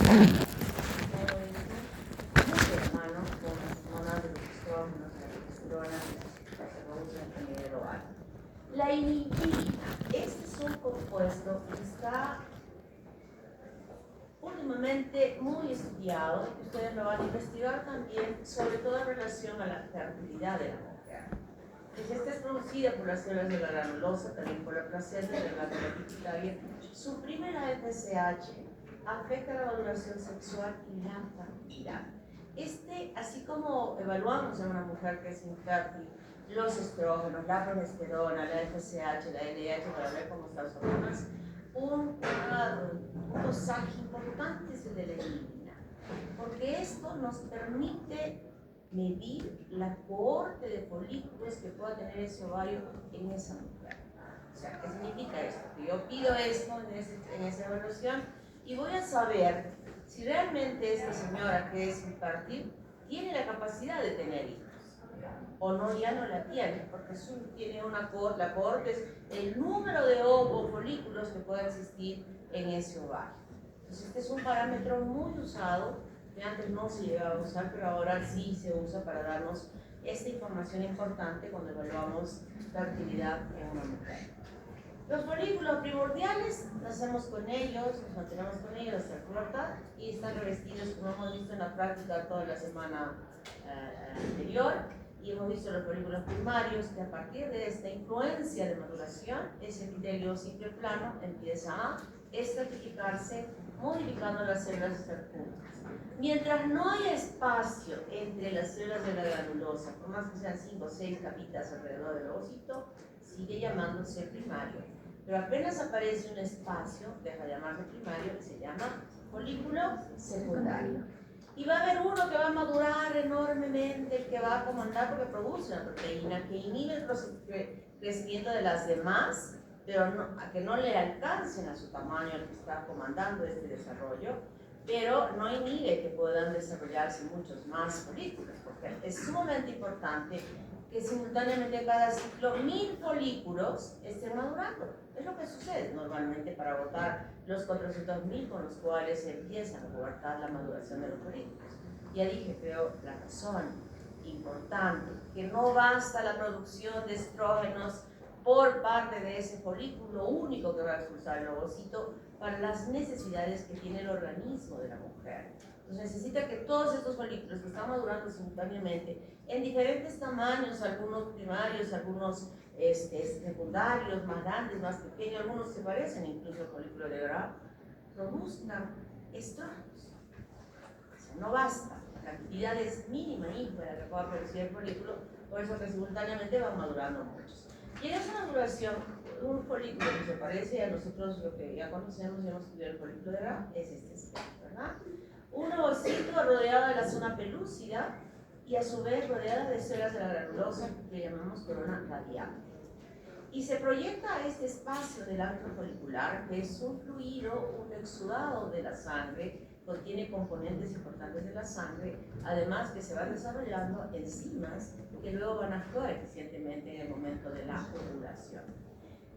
hermano con las hormonas de los estrógenos, la progesterona, que se producen en el ovario. La inhibina, este es un compuesto que está últimamente muy estudiado, que ustedes lo van a investigar también, sobre todo en relación a la fertilidad de la mujer. Que esta es producida por las células de la granulosa, también por la placenta de la glándula pituitaria, suprime la FSH, afecta la maduración sexual y la fertilidad. Así como evaluamos a una mujer que es infértil, los estrógenos, la progesterona, la FSH, la LH, para ver cómo están sus hormonas, un dosaje importante es el de la inhibina, porque esto nos permite medir la cohorte de folículos que pueda tener ese ovario en esa mujer. O sea, ¿qué significa esto? Que yo pido esto en esa evaluación y voy a saber si realmente esta señora que es infértil tiene la capacidad de tener hijos o no, ya no la tiene, porque tiene la cohorte es el número de folículos que pueda existir en ese ovario. Entonces este es un parámetro muy usado, que antes no se llegaba a usar, pero ahora sí se usa para darnos esta información importante cuando evaluamos la fertilidad en una mujer. Los folículos primordiales, nacemos con ellos, nos mantenemos con ellos hasta la pubertad y están revestidos, como hemos visto en la práctica toda la semana anterior, y hemos visto los folículos primarios, que a partir de esta influencia de maduración, ese epitelio simple plano empieza a estratificarse, modificando las células estercúlicas. Mientras no haya espacio entre las células de la granulosa, por más que sean 5 o 6 capitas alrededor del ovocito, sigue llamándose primario. Pero apenas aparece un espacio, deja de llamarse primario, y se llama folículo secundario. Y va a haber uno que va a madurar enormemente, el que va a comandar porque produce una proteína que inhibe el crecimiento de las demás, pero a que no le alcancen a su tamaño al que está comandando este desarrollo, pero no inhibe que puedan desarrollarse muchos más folículos, porque es sumamente importante que simultáneamente cada ciclo 1000 folículos estén madurando. Es lo que sucede normalmente para agotar los 400.000 con los cuales se empieza a abortar la maduración de los folículos. Ya dije, pero la razón importante, que no basta la producción de estrógenos por parte de ese folículo único que va a expulsar el ovocito para las necesidades que tiene el organismo de la mujer. Entonces necesita que todos estos folículos que están madurando simultáneamente en diferentes tamaños, algunos primarios, algunos secundarios, más grandes, más pequeños, algunos se parecen incluso al folículo de Graf, produzcan estrógenos. O sea, no basta, la cantidad es mínima para que pueda producir el folículo, por eso que simultáneamente van madurando muchos. Y en esa maduración, un folículo que se parece a nosotros, lo que ya conocemos y hemos estudiado el folículo de Graf, es este, ¿verdad? Un ovocito rodeado de la zona pelúcida y a su vez rodeada de células de la granulosa que llamamos corona radial. Y se proyecta a este espacio del antro folicular, que es un fluido, un exudado de la sangre, contiene componentes importantes de la sangre, además que se van desarrollando enzimas que luego van a actuar eficientemente en el momento de la ovulación.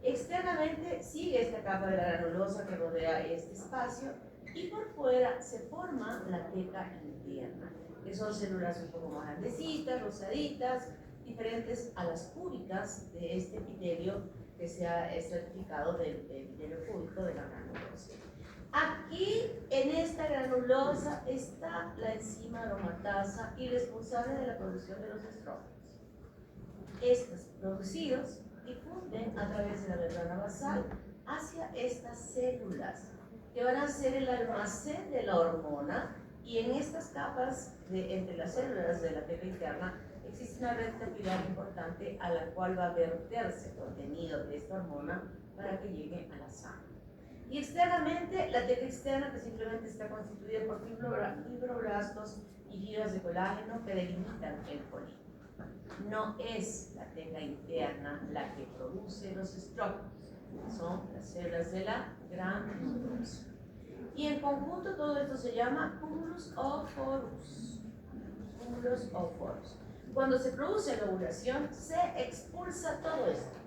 Externamente sigue esta capa de la granulosa que rodea este espacio y por fuera se forma la teca interna, que son células un poco más grandecitas, rosaditas, diferentes a las cúbicas de este epitelio que se ha estratificado del epitelio cúbico de la granulosa. Aquí, en esta granulosa, está la enzima aromatasa y responsable de la producción de los estrógenos. Estos producidos difunden a través de la membrana basal hacia estas células, que van a ser el almacén de la hormona, y en estas capas, entre las células de la teca interna, existe una red capilar importante a la cual va a verterse el contenido de esta hormona para que llegue a la sangre. Y externamente, la teca externa, que simplemente está constituida por fibroblastos y fibras de colágeno que delimitan el folículo. No es la teca interna la que produce los estrógenos, son las células de la granulosa. Y en conjunto todo esto se llama cúmulos o forus. Cúmulos o forus. Cuando se produce la ovulación, se expulsa todo esto.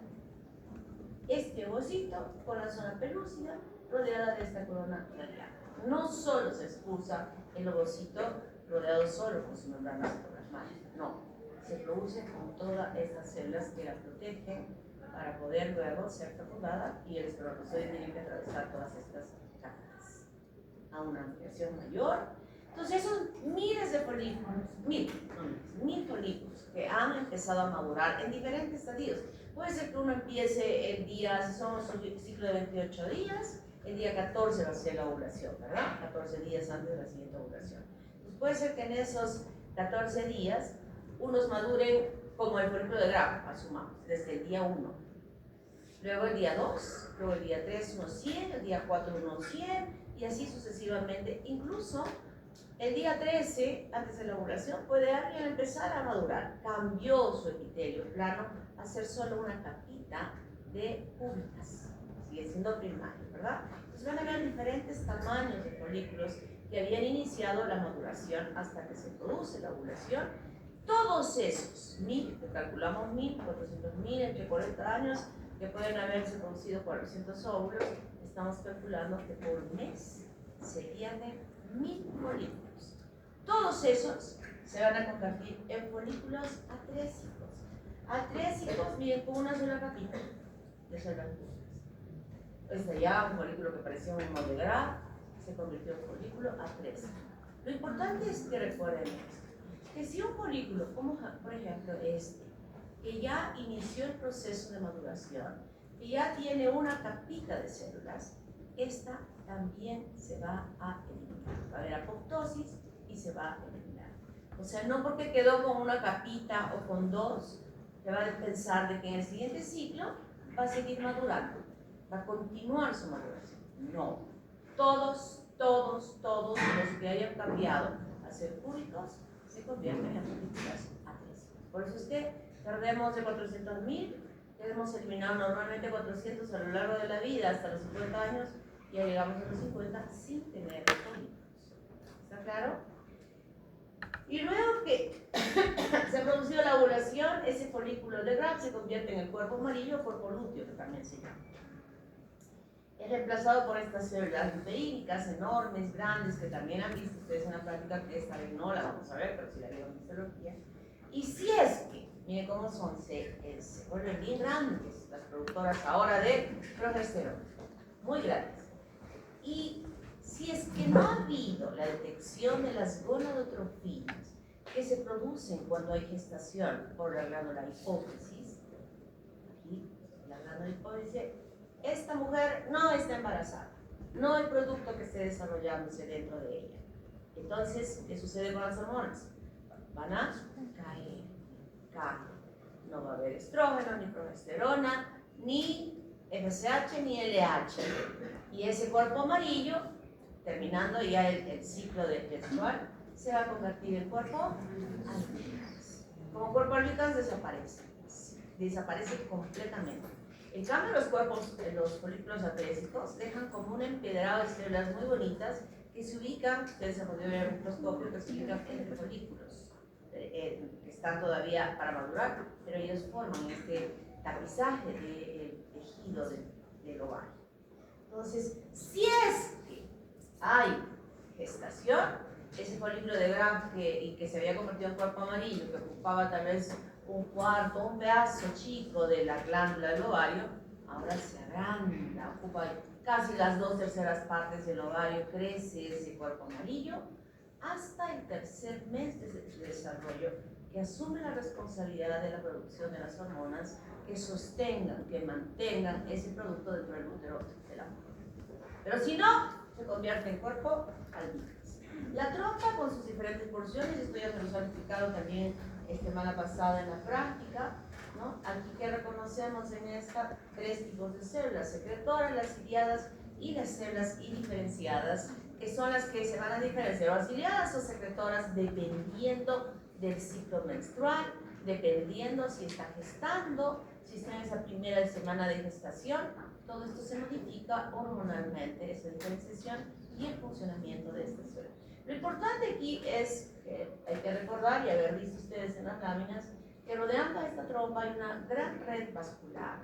este ovocito con la zona pelúcida rodeada de esta corona radial. No solo se expulsa el ovocito rodeado solo con su membrana citoplasmática, no, se produce con todas estas células que la protegen para poder luego ser fecundada y el espermatozoide tiene que atravesar todas estas capas a una ampliación mayor. Entonces esos miles de folículos, mil folículos que han empezado a madurar en diferentes estadios. Puede ser que uno empiece el día, si somos un ciclo de 28 días, el día 14 va a ser la ovulación, ¿verdad? 14 días antes de la siguiente ovulación. Entonces puede ser que en esos 14 días unos maduren como el folículo de Graf, asumamos, desde el día 1. Luego el día 2, luego el día 3 unos 100, el día 4 unos 100 y así sucesivamente. Incluso el día 13, antes de la ovulación, puede alguien empezar a madurar. Cambió su epitelio plano a ser solo una capita de cúbicas. Sigue siendo primario, ¿verdad? Entonces van a ver diferentes tamaños de folículos que habían iniciado la maduración hasta que se produce la ovulación. Todos esos, que calculamos 1000, 400.000, entre 40 años, que pueden haberse producido 400 óvulos, estamos calculando que por mes se pierden 1000 folículos. Todos esos se van a convertir en folículos atrésicos. Atrésicos, miren, con una sola capita de células púricas. Este ya un folículo que parecía un hemo de Graf se convirtió en folículo atrésico. Lo importante es que recuerden esto, que si un folículo, como por ejemplo este, que ya inició el proceso de maduración, que ya tiene una capita de células, esta también se va a eliminar. Va a haber apoptosis y se va a eliminar. O sea, no porque quedó con una capita o con dos, te va a pensar de que en el siguiente ciclo va a seguir madurando, va a continuar su maduración. No. Todos los que hayan cambiado a ser púricos se convierten en folículos atrésicos. Por eso es que perdemos de 400.000, hemos eliminado normalmente 400 a lo largo de la vida hasta los 50 años, y ya llegamos a los 50 sin tener folículos. ¿Está claro? Y luego que se ha producido la ovulación, ese folículo de Graf se convierte en el cuerpo amarillo o cuerpo lúteo, que también se llama. Es reemplazado por estas células luteínicas enormes, grandes, que también han visto ustedes en la práctica, que esta vez no la vamos a ver, pero sí la vieron en histología. Y si es que, miren cómo son, se vuelven bien grandes las productoras ahora de progesterona, muy grandes. Y si es que no ha habido la detección de las gonadotrofinas que se producen cuando hay gestación por la glándula hipófisis, aquí la glándula hipófisis, esta mujer no está embarazada, no hay producto que esté desarrollándose dentro de ella. Entonces, ¿qué sucede con las hormonas? Van a caer. No va a haber estrógeno, ni progesterona, ni FSH, ni LH. Y ese cuerpo amarillo, terminando ya el ciclo menstrual, se va a convertir en cuerpo albicans. Como cuerpo albicans desaparece completamente. En cambio, los folículos atrésicos dejan como un empedrado de células muy bonitas que se ubican, ustedes han podido ver en el microscopio, que se ubican entre folículos, que están todavía para madurar, pero ellos forman este tapizaje del tejido del ovario. Entonces, si es que hay gestación, ese folículo de Graf que se había convertido en cuerpo amarillo, que ocupaba tal vez un cuarto, un pedazo chico de la glándula del ovario, ahora se agranda, ocupa casi las 2/3 partes del ovario, crece ese cuerpo amarillo hasta el tercer mes de desarrollo, que asume la responsabilidad de la producción de las hormonas que sostengan, que mantengan ese producto dentro del útero de la mujer. Pero si no, se convierte en cuerpo albicans. La trompa con sus diferentes porciones, esto ya se los ha explicado también semana pasada en la práctica, ¿no? Aquí que reconocemos en esta 3 tipos de células: secretoras, las ciliadas y las células indiferenciadas, que son las que se van a diferenciar, o ciliadas o secretoras, dependiendo del ciclo menstrual, dependiendo si está gestando, si está en esa primera semana de gestación. Todo esto se modifica hormonalmente, esa diferenciación y el funcionamiento de estas células. Lo importante aquí es que hay que recordar y haber visto ustedes en las láminas que rodeando a esta trompa hay una gran red vascular.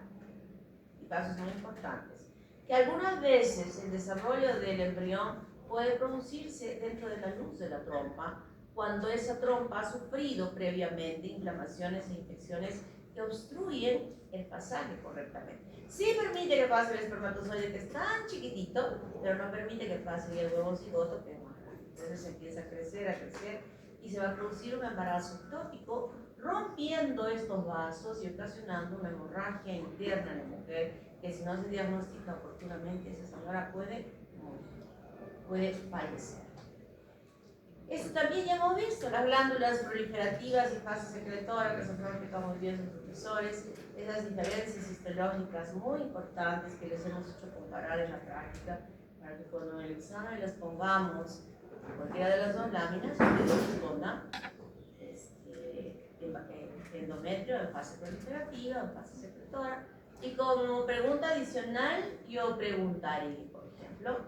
casos muy importantes, que algunas veces el desarrollo del embrión puede producirse dentro de la luz de la trompa, cuando esa trompa ha sufrido previamente inflamaciones e infecciones que obstruyen el pasaje correctamente. Sí permite que pase el espermatozoide, que es tan chiquitito, pero no permite que pase el huevo cigoto, que es más grande. Entonces empieza a crecer, y se va a producir un embarazo ectópico, rompiendo estos vasos y ocasionando una hemorragia interna en la mujer, que si no se diagnostica oportunamente, esa señora puede fallecer. Esto también ya hemos visto, las glándulas proliferativas y fase secretora, que son prácticamente muy bien sus profesores, esas diferencias histológicas muy importantes que les hemos hecho comparar en la práctica, para que cuando en el examen les pongamos cualquiera de las dos láminas, ustedes respondan endometrio en fase proliferativa, en fase secretora, y como pregunta adicional yo preguntaré, por ejemplo,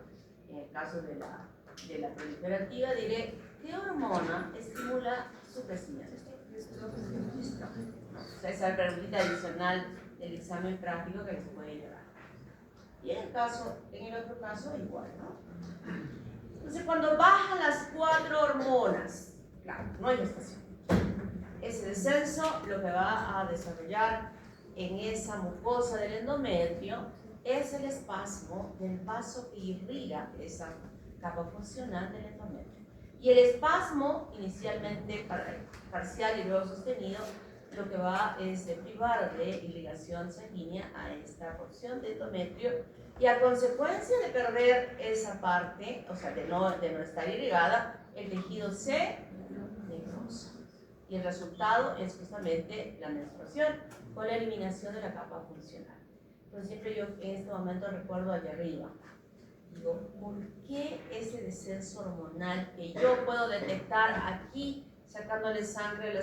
en el caso de la proliferativa, diré, ¿qué hormona estimula su crecimiento? O sea, esa pregunta adicional del examen práctico que les puede llevar. Y en el otro caso, igual, ¿no? Entonces, cuando bajan las 4 hormonas, claro, no hay gestación. Ese descenso lo que va a desarrollar en esa mucosa del endometrio es el espasmo del vaso que irriga esa capa funcional del endometrio. Y el espasmo, inicialmente parcial y luego sostenido, lo que va es de privar de irrigación sanguínea a esta porción de endometrio, y a consecuencia de perder esa parte, o sea, de no estar irrigada, el tejido se necrosa. Y el resultado es justamente la menstruación con la eliminación de la capa funcional. Entonces siempre yo en este momento recuerdo allá arriba. Digo, ¿por qué ese descenso hormonal que yo puedo detectar aquí, sacándole sangre a la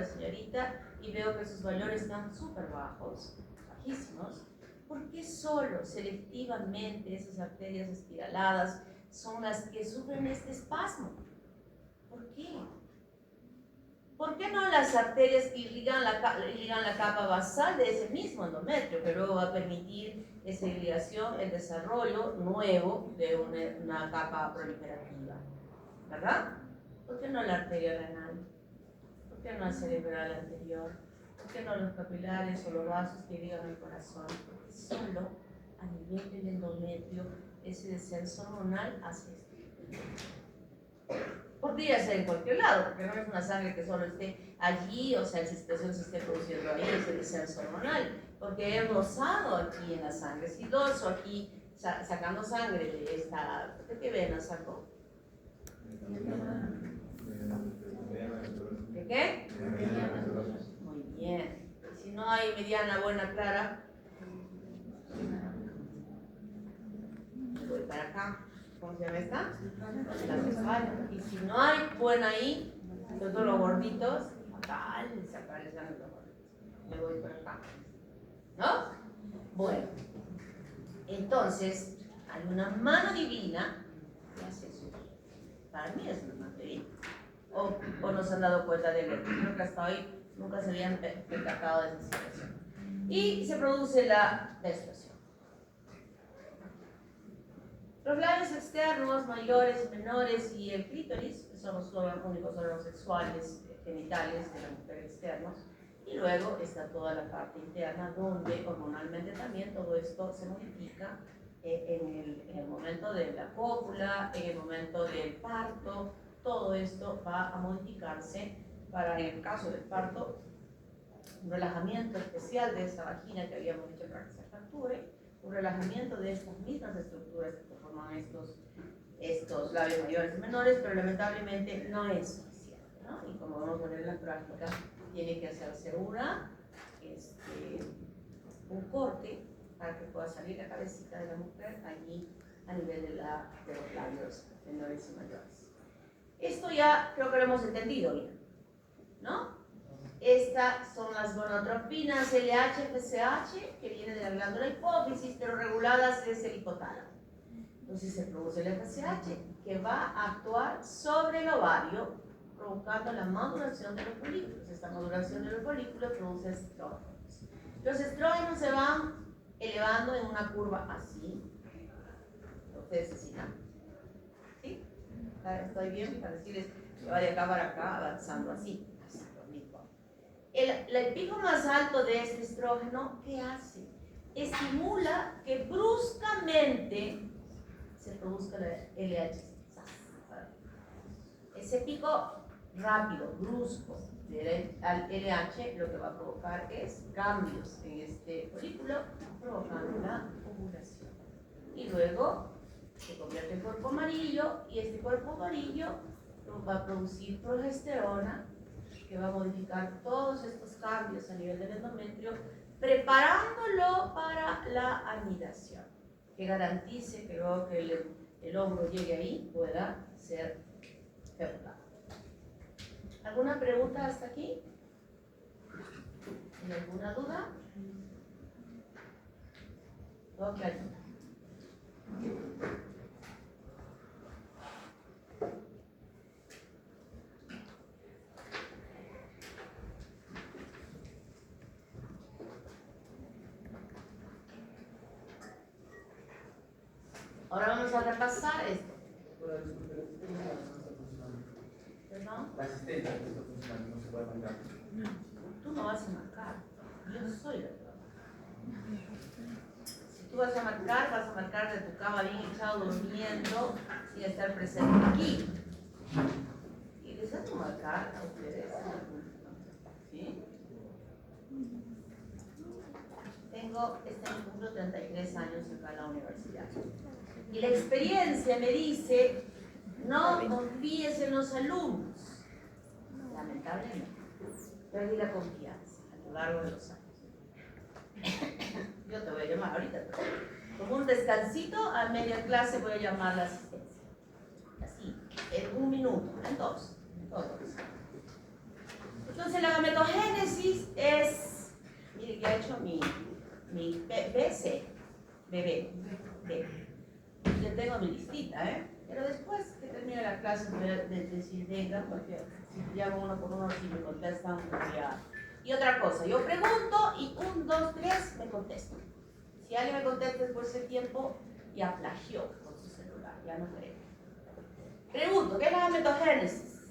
señorita, y veo que sus valores están súper bajos, bajísimos? ¿Por qué solo selectivamente esas arterias espiraladas son las que sufren este espasmo? ¿Por qué? ¿Por qué no las arterias que irrigan la capa basal de ese mismo endometrio, que luego va a permitir esa irrigación, el desarrollo nuevo de una capa proliferativa? ¿Verdad? ¿Por qué no la arteria renal? ¿Por qué no el cerebral anterior? ¿Por qué no los capilares o los vasos que irrigan el corazón? Porque solo a nivel del endometrio ese descenso hormonal hace esto. Podría ser en cualquier lado, porque no es una sangre que solo esté allí, o sea, la situación se esté produciendo ahí, ese descenso hormonal, porque he rozado aquí en la sangre. Si doso aquí sacando sangre de esta, ¿de qué vena sacó? ¿De qué? Muy bien. Si no hay mediana buena clara, voy para acá. ¿Cómo se llama esta? La cefalea. Y si no hay buena ahí, todos los gorditos, acá les salen los gorditos. Me voy por acá. ¿No? Bueno, entonces hay una mano divina que hace eso. Para mí es una mano divina. O no se han dado cuenta de lo que creo que hasta hoy nunca se habían percatado de esa situación. Y se produce la menstruación. Los labios externos, mayores y menores, y el clítoris, que son los únicos órganos sexuales genitales de la mujer externos, y luego está toda la parte interna, donde hormonalmente también todo esto se modifica en el momento de la cópula, en el momento del parto. Todo esto va a modificarse para, en el caso del parto, un relajamiento especial de esa vagina que habíamos dicho para que se fracture, un relajamiento de estas mismas estructuras que forman estos labios mayores y menores, pero lamentablemente no es suficiente, ¿no? Y como vamos a ver en la práctica, tiene que hacerse un corte para que pueda salir la cabecita de la mujer allí a nivel de los labios menores y mayores. Esto ya creo que lo hemos entendido bien, ¿no? Estas son las gonotropinas LH, FSH, que vienen de la glándula hipófisis, pero reguladas desde el hipotálamo. Entonces se produce el FSH, que va a actuar sobre el ovario, provocando la maduración de los folículos. Esta maduración de los folículos produce estrógenos. Los estrógenos se van elevando en una curva así. Ustedes así, ¿no? ¿Sí? ¿Estoy bien? Para decirles que va de acá para acá, avanzando así. Así, lo mismo. El pico más alto de este estrógeno, ¿qué hace? Estimula que bruscamente se produzca la LH. Ese pico rápido, brusco al LH lo que va a provocar es cambios en este folículo, provocando la ovulación. Y luego se convierte en cuerpo amarillo y este cuerpo amarillo va a producir progesterona que va a modificar todos estos cambios a nivel del endometrio, preparándolo para la anidación, que garantice que luego que el óvulo llegue ahí pueda ser fecundado. ¿Alguna pregunta hasta aquí? ¿Hay alguna duda? ¿Todo claro? Ahora vamos a repasar esto. ¿Perdón? La asistencia que está funcionando no se puede marcar. Tú no vas a marcar. Yo soy la que va a marcar. Si tú vas a marcar de tu cama bien echado durmiendo sin estar presente aquí. Y les hago marcar a ustedes. ¿Sí? Cumplo 33 años acá en la universidad. Y la experiencia me dice, no confíes en los alumnos. Lamentablemente, perdí la confianza a lo largo de los años. Yo te voy a llamar ahorita, como un descansito, a media clase voy a llamar la asistencia. Así, en 1 minuto, en 2, todos. Entonces la gametogénesis es, mire que ha hecho mi BC, bebé, B. Yo tengo mi listita, pero después que termine la clase voy a decir, venga, porque si llamo uno por uno, si me contestan, ya. Y otra cosa, yo pregunto y 1, 2, 3 me contestan. Si alguien me contesta después de tiempo, ya plagió con su celular, ya no creo. Pregunto, ¿qué es la gametogénesis?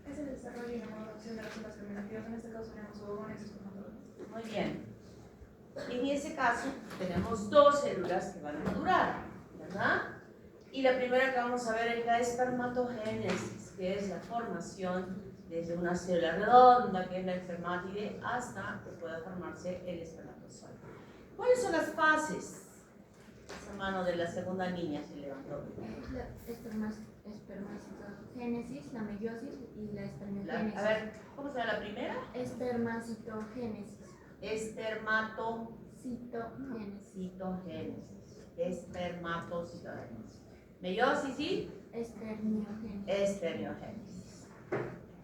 Es el desarrollo y la maduración de las células germinativas, en este caso tenemos ovogones y espermatozoides. Muy bien. En ese caso, tenemos 2 células que van a madurar, ¿verdad? Y la primera que vamos a ver es la espermatogénesis, que es la formación desde una célula redonda, que es la espermátide, hasta que pueda formarse el espermatozoide. ¿Cuáles son las fases? Esa mano de la segunda niña se levantó. La espermacitogénesis, la meiosis y la espermiogénesis. A ver, ¿cómo se llama la primera? Espermacitogénesis. Espermatocitogénesis. Espermatocitogénesis. Meiosis y Espermiogénesis. espermiogénesis.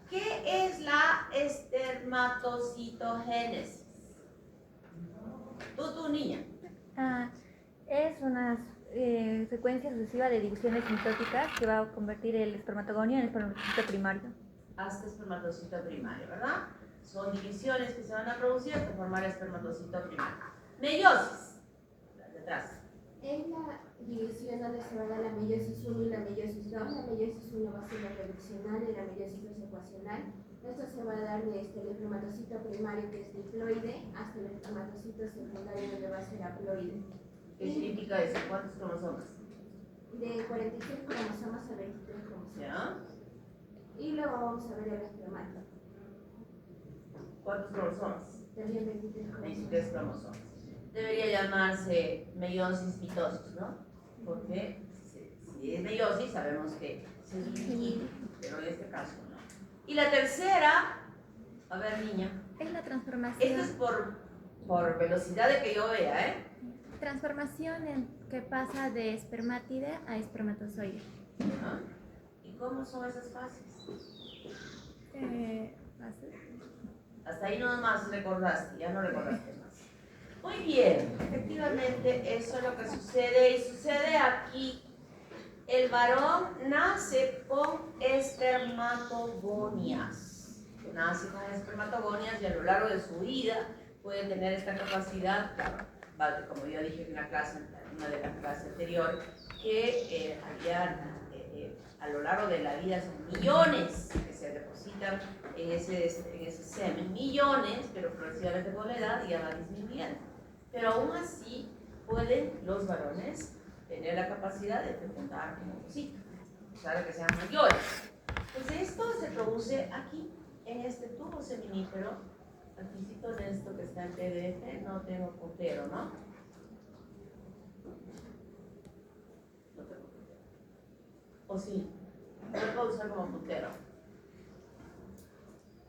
¿Qué es la espermatocitogénesis? Tú, niña. Es una secuencia sucesiva de divisiones mitóticas que va a convertir el espermatogonio en espermatocito primario. Hasta espermatocito primario, ¿verdad? Son divisiones que se van a producir hasta formar el espermatocito primario. Meiosis. Detrás. Es la división donde se va a dar la meiosis 1 y la meiosis 2. La meiosis 1 va a ser la reduccional y la meiosis 2 ecuacional. Esto se va a dar desde el espermatocito primario, que es diploide, hasta el espermatocito secundario, donde va a ser haploide. ¿Qué significa eso? ¿Cuántos cromosomas? De 46 cromosomas a 23 cromosomas. ¿Ya? Y luego vamos a ver el espermato. ¿Cuántos cromosomas? También 23 cromosomas. 23 cromosomas. Debería llamarse meiosis mitosis, ¿no? Porque si es meiosis sabemos que se divide, pero en este caso no. Y la tercera, a ver niña, Es la esto transformación. es por velocidad de que yo vea, Transformación que pasa de espermátide a espermatozoide. ¿Ah? ¿Y cómo son esas fases? Hasta ahí nomás recordaste, ya no recordaste más. Muy bien, efectivamente eso es lo que sucede y sucede aquí. El varón nace con espermatogonias. Nace con espermatogonias y a lo largo de su vida puede tener esta capacidad como yo dije en una de las clases anterior, que a lo largo de la vida son millones que se depositan en ese semen, millones, pero progresivamente con la edad ya va disminuyendo. Pero aún así pueden los varones tener la capacidad de fecundar un ovocito, a pesar de que sean mayores. Entonces esto se produce aquí, en este tubo seminífero. Aquí sí con esto que está en PDF, no tengo puntero, ¿no? No tengo puntero. ¿O sí? No lo puedo usar como puntero.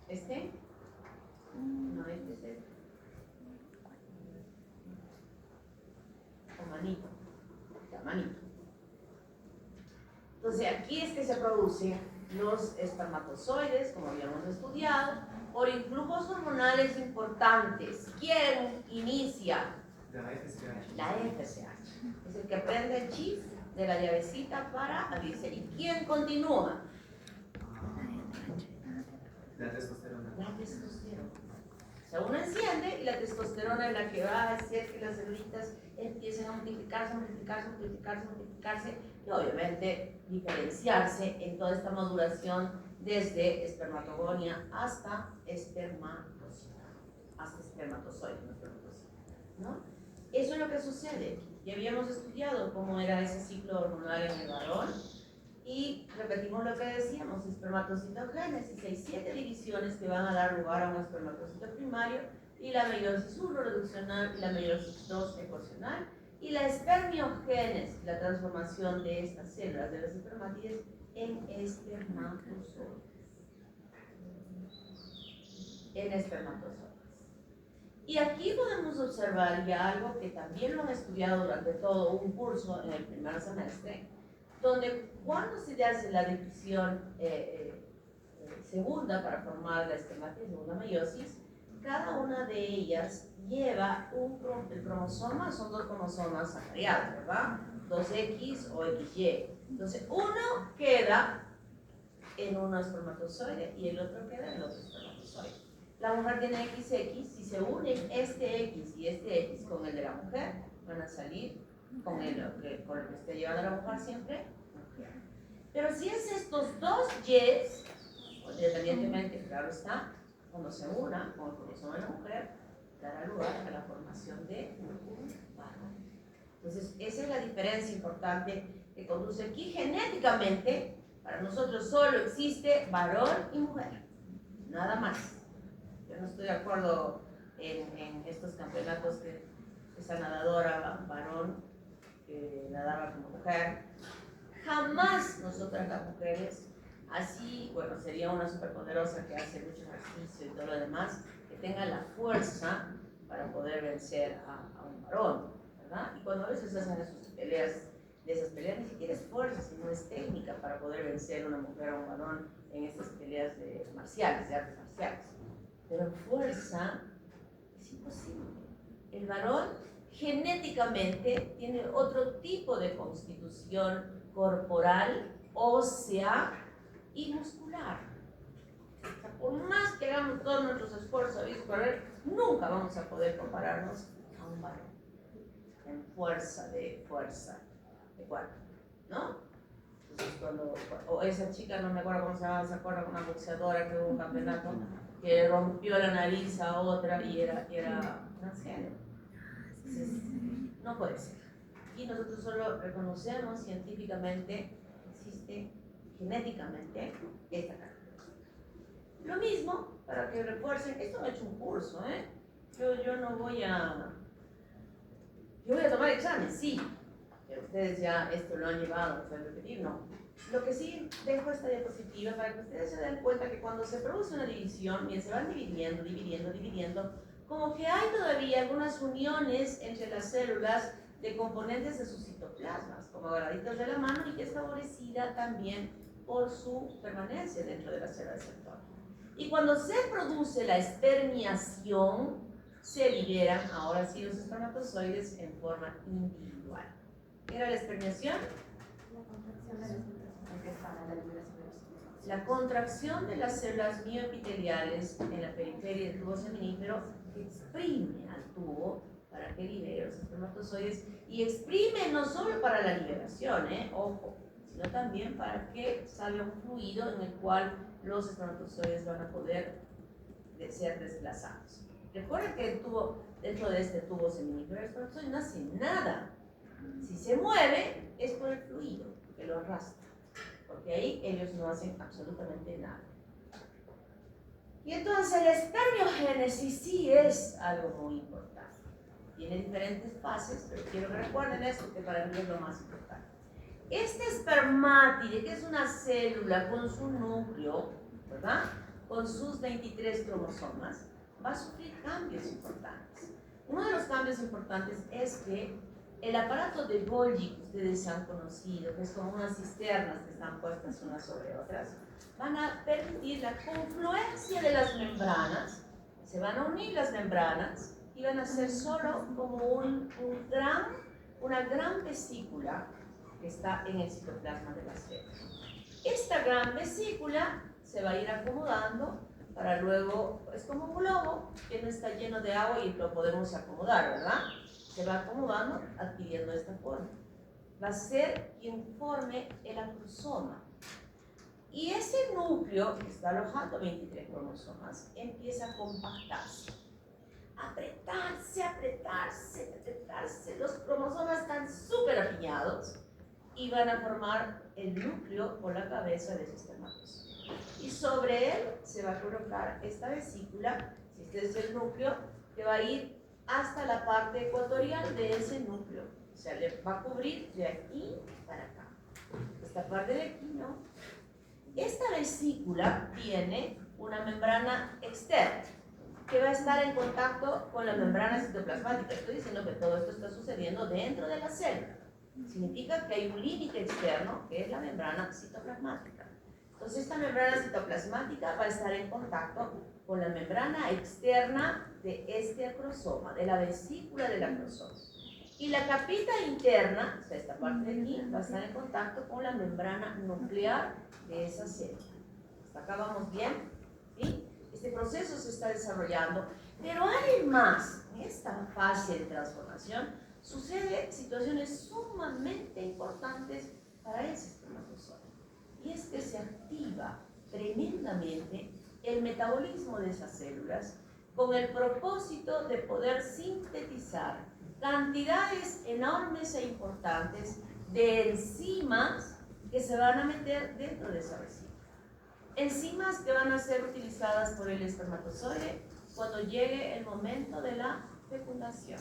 ¿Este? No, este es este. O manito. Ya, manito. Entonces aquí es que se producen los espermatozoides, como habíamos estudiado, por influjos hormonales importantes. ¿Quién inicia? La FSH. La FSH. Es el que prende el chip de la llavecita para abrirse. ¿Y quién continúa? La testosterona. La testosterona. O sea, uno enciende y la testosterona es la que va a hacer que las célulitas empiecen a multiplicarse y obviamente diferenciarse en toda esta maduración desde espermatogonia hasta espermatozoide, ¿no? Eso es lo que sucede. Ya habíamos estudiado cómo era ese ciclo hormonal en el varón y repetimos lo que decíamos: espermatocitogénesis, hay 7 divisiones que van a dar lugar a un espermatocito primario, y la meiosis 1 reduccional y la meiosis 2 ecuacional, y la espermiogénesis, la transformación de estas células de las espermátides en espermatozoides. Y aquí podemos observar ya algo que también lo han estudiado durante todo un curso en el primer semestre, donde cuando se hace la división segunda para formar la espermátides, segunda meiosis, cada una de ellas lleva el cromosoma, son 2 cromosomas sacariados, ¿verdad? 2X o XY. Entonces, uno queda en un espermatozoide y el otro queda en el otro espermatozoide. La mujer tiene XX, si se unen este X y este X con el de la mujer, van a salir con el que esté llevando a la mujer siempre. Pero si es estos 2 Ys, independientemente, claro está, cuando se una con el cromosoma de la mujer, dará lugar a la formación de un varón. Entonces, esa es la diferencia importante que conduce aquí. Genéticamente, para nosotros solo existe varón y mujer, nada más. Yo no estoy de acuerdo en estos campeonatos que esa nadadora varón nadaba como mujer. Jamás nosotras las mujeres, así, bueno, sería una superpoderosa que hace mucho ejercicio y todo lo demás, que tenga la fuerza para poder vencer a un varón, ¿verdad? Y cuando a veces hacen esas peleas ni siquiera es fuerza, sino es técnica para poder vencer a una mujer o un varón en esas peleas marciales, de artes marciales. Pero fuerza es imposible. El varón genéticamente tiene otro tipo de constitución corporal, ósea y muscular. O sea, por más que hagamos todos nuestros esfuerzos, nunca vamos a poder compararnos a un varón en fuerza de cuerpo, ¿no? Entonces o esa chica, no me acuerdo cómo se llamaba, ¿se acuerdan? Una boxeadora que hubo un campeonato que rompió la nariz a otra y era transgénero. Entonces, no puede ser. Y nosotros solo reconocemos científicamente, existe genéticamente esta característica. Lo mismo, para que refuercen, esto me ha hecho un curso, yo no voy a... Yo voy a tomar examen, sí, pero ustedes ya esto lo han llevado, no se repetir, no. Lo que sí dejo esta diapositiva para que ustedes se den cuenta que cuando se produce una división, bien, se van dividiendo, como que hay todavía algunas uniones entre las células de componentes de sus citoplasmas, como agarraditos de la mano, y que es favorecida también por su permanencia dentro de la célula receptora. Y cuando se produce la espermiación, se liberan ahora sí los espermatozoides en forma individual. ¿Qué era la espermiación? La contracción de las células mioepiteliales en la periferia del tubo seminífero exprime al tubo para que libere los espermatozoides y exprime no solo para la liberación, ojo, sino también para que salga un fluido en el cual los espermatozoides van a poder ser desplazados. Recuerden que dentro de este tubo seminuclear el espermatozoide no hace nada. Si se mueve es por el fluido que lo arrastra, porque ahí ellos no hacen absolutamente nada. Y entonces la espermiogénesis sí es algo muy importante. Tiene diferentes fases, pero quiero que recuerden esto, que para mí es lo más importante. Este espermátide, que es una célula con su núcleo, ¿verdad?, con sus 23 cromosomas, va a sufrir cambios importantes. Uno de los cambios importantes es que el aparato de Golgi que ustedes han conocido, que es como unas cisternas que están puestas unas sobre otras, van a permitir la confluencia de las membranas, se van a unir las membranas y van a ser solo como una gran vesícula que está en el citoplasma de la célula. Esta gran vesícula se va a ir acomodando para luego, es como un globo que no está lleno de agua y lo podemos acomodar, ¿verdad? Se va acomodando, adquiriendo esta forma. Va a ser quien forme el acrosoma. Y ese núcleo que está alojando 23 cromosomas empieza a compactarse. Apretarse. Los cromosomas están súper apiñados y van a formar el núcleo o la cabeza de ese espermatozoide. Y sobre él se va a colocar esta vesícula, si este es el núcleo, que va a ir hasta la parte ecuatorial de ese núcleo. O sea, le va a cubrir de aquí para acá. Esta parte de aquí, ¿no? Esta vesícula tiene una membrana externa que va a estar en contacto con la membrana citoplasmática. Estoy diciendo que todo esto está sucediendo dentro de la célula. Significa que hay un límite externo, que es la membrana citoplasmática. Entonces, esta membrana citoplasmática va a estar en contacto con la membrana externa de este acrosoma, de la vesícula del acrosoma. Y la capita interna, o sea, esta parte de aquí, va a estar en contacto con la membrana nuclear de esa célula. ¿Hasta acá vamos bien? ¿Sí? Este proceso se está desarrollando, pero además, en esta fase de transformación, suceden situaciones sumamente importantes para ese espermatozoide. Y es que se activa tremendamente el metabolismo de esas células con el propósito de poder sintetizar cantidades enormes e importantes de enzimas que se van a meter dentro de esa vesícula. Enzimas que van a ser utilizadas por el espermatozoide cuando llegue el momento de la fecundación.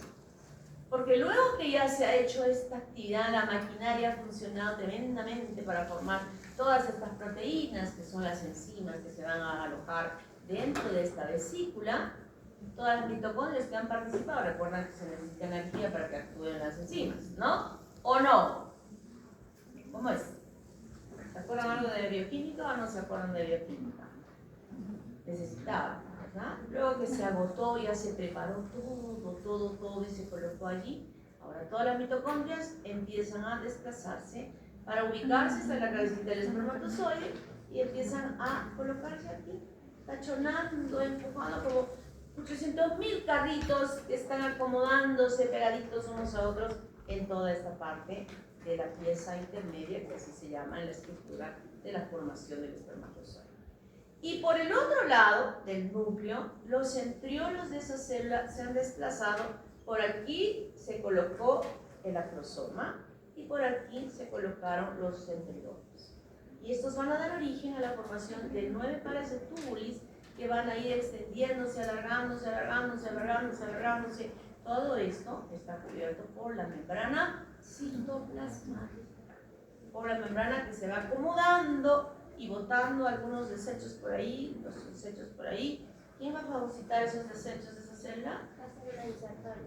Porque luego que ya se ha hecho esta actividad, la maquinaria ha funcionado tremendamente para formar todas estas proteínas, que son las enzimas que se van a alojar dentro de esta vesícula. Todas las mitocondrias que han participado, recuerdan que se necesita energía para que actúen las enzimas, ¿no? ¿O no? ¿Cómo es? ¿Se acuerdan algo de bioquímica o no se acuerdan de bioquímica? Necesitaban, ¿verdad? Luego que se agotó, ya se preparó todo y se colocó allí. Ahora todas las mitocondrias empiezan a desplazarse para ubicarse hasta la cabecita del espermatozoide y empiezan a colocarse aquí, tachonando, empujando como 800.000 carritos que están acomodándose pegaditos unos a otros en toda esta parte de la pieza intermedia, que así se llama en la estructura de la formación del espermatozoide. Y por el otro lado del núcleo, los centriolos de esa célula se han desplazado. Por aquí se colocó el acrosoma y por aquí se colocaron los centriolos. Y estos van a dar origen a la formación de 9 pares de túbulis que van a ir extendiéndose, alargándose. Todo esto está cubierto por la membrana citoplasmática, por la membrana que se va acomodando y botando algunos desechos por ahí, los desechos por ahí. ¿Quién va a fagocitar esos desechos de esa célula?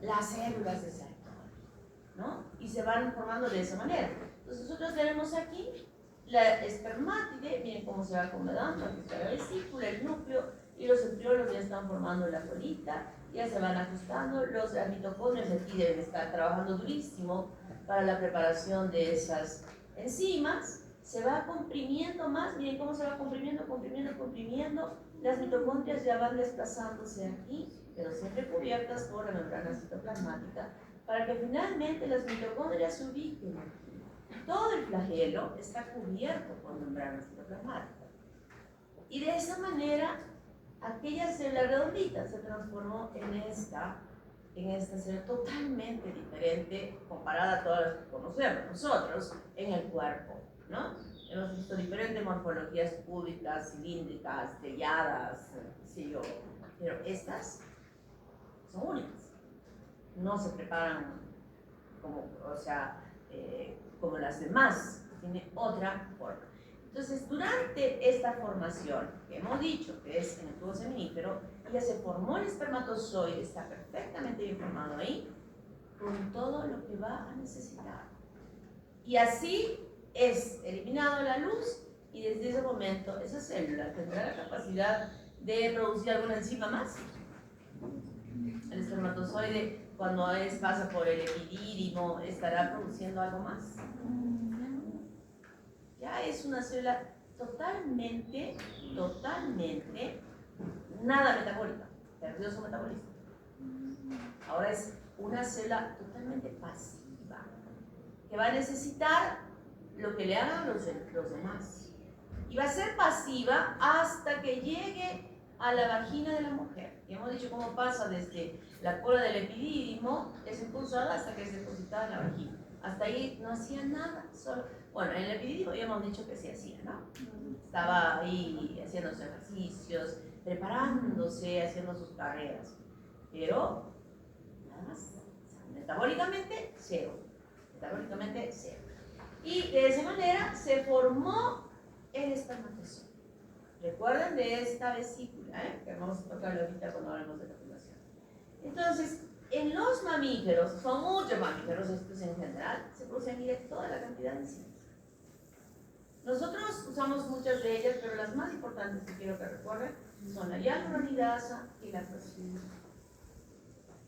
Las células de Sartori, ¿no? Y se van formando de esa manera. Entonces nosotros tenemos aquí la espermátide, miren cómo se va acomodando, aquí está la vesícula, el núcleo, y los centriolos ya están formando la colita, ya se van ajustando, las mitocondrias aquí deben estar trabajando durísimo para la preparación de esas enzimas. Se va comprimiendo más, miren cómo se va comprimiendo, las mitocondrias ya van desplazándose aquí, pero siempre cubiertas por la membrana citoplasmática, para que finalmente las mitocondrias se ubiquen aquí. Todo el flagelo está cubierto por membrana citoplasmática. Y de esa manera, aquella célula redondita se transformó en esta célula totalmente diferente comparada a todas las que conocemos nosotros en el cuerpo, ¿no? Hemos visto diferentes morfologías cúbicas, cilíndricas, estrelladas, qué sé yo, pero estas son únicas. No se preparan como las demás, tiene otra forma. Entonces, durante esta formación, que hemos dicho que es en el tubo seminífero, ya se formó el espermatozoide, está perfectamente bien formado ahí, con todo lo que va a necesitar. Y así es eliminado la luz, y desde ese momento esa célula tendrá la capacidad de producir alguna enzima más. El espermatozoide, cuando pasa por el epidídimo, estará produciendo algo más. Ya es una célula totalmente nada metabólica, perdió su metabolismo. Ahora es una célula totalmente pasiva, que va a necesitar lo que le hagan los demás. Y va a ser pasiva hasta que llegue a la vagina de la mujer. Y hemos dicho cómo pasa desde la cola del epidídimo, es impulsada hasta que es depositada en la vagina. Hasta ahí no hacía nada, bueno, en el epidídimo ya hemos dicho que sí hacía, ¿no? Estaba ahí haciendo sus ejercicios, preparándose, haciendo sus carreras, pero nada más, metabólicamente cero. Y de esa manera se formó el espermatozoide. Recuerden de esta vesícula, que vamos a tocar ahorita cuando hablemos de la fecundación. Entonces, en los mamíferos, son muchos mamíferos, estos en general, se produce, mire, toda la cantidad de enzimas. Nosotros usamos muchas de ellas, pero las más importantes que quiero que recuerden son la hialuronidasa y la proteína.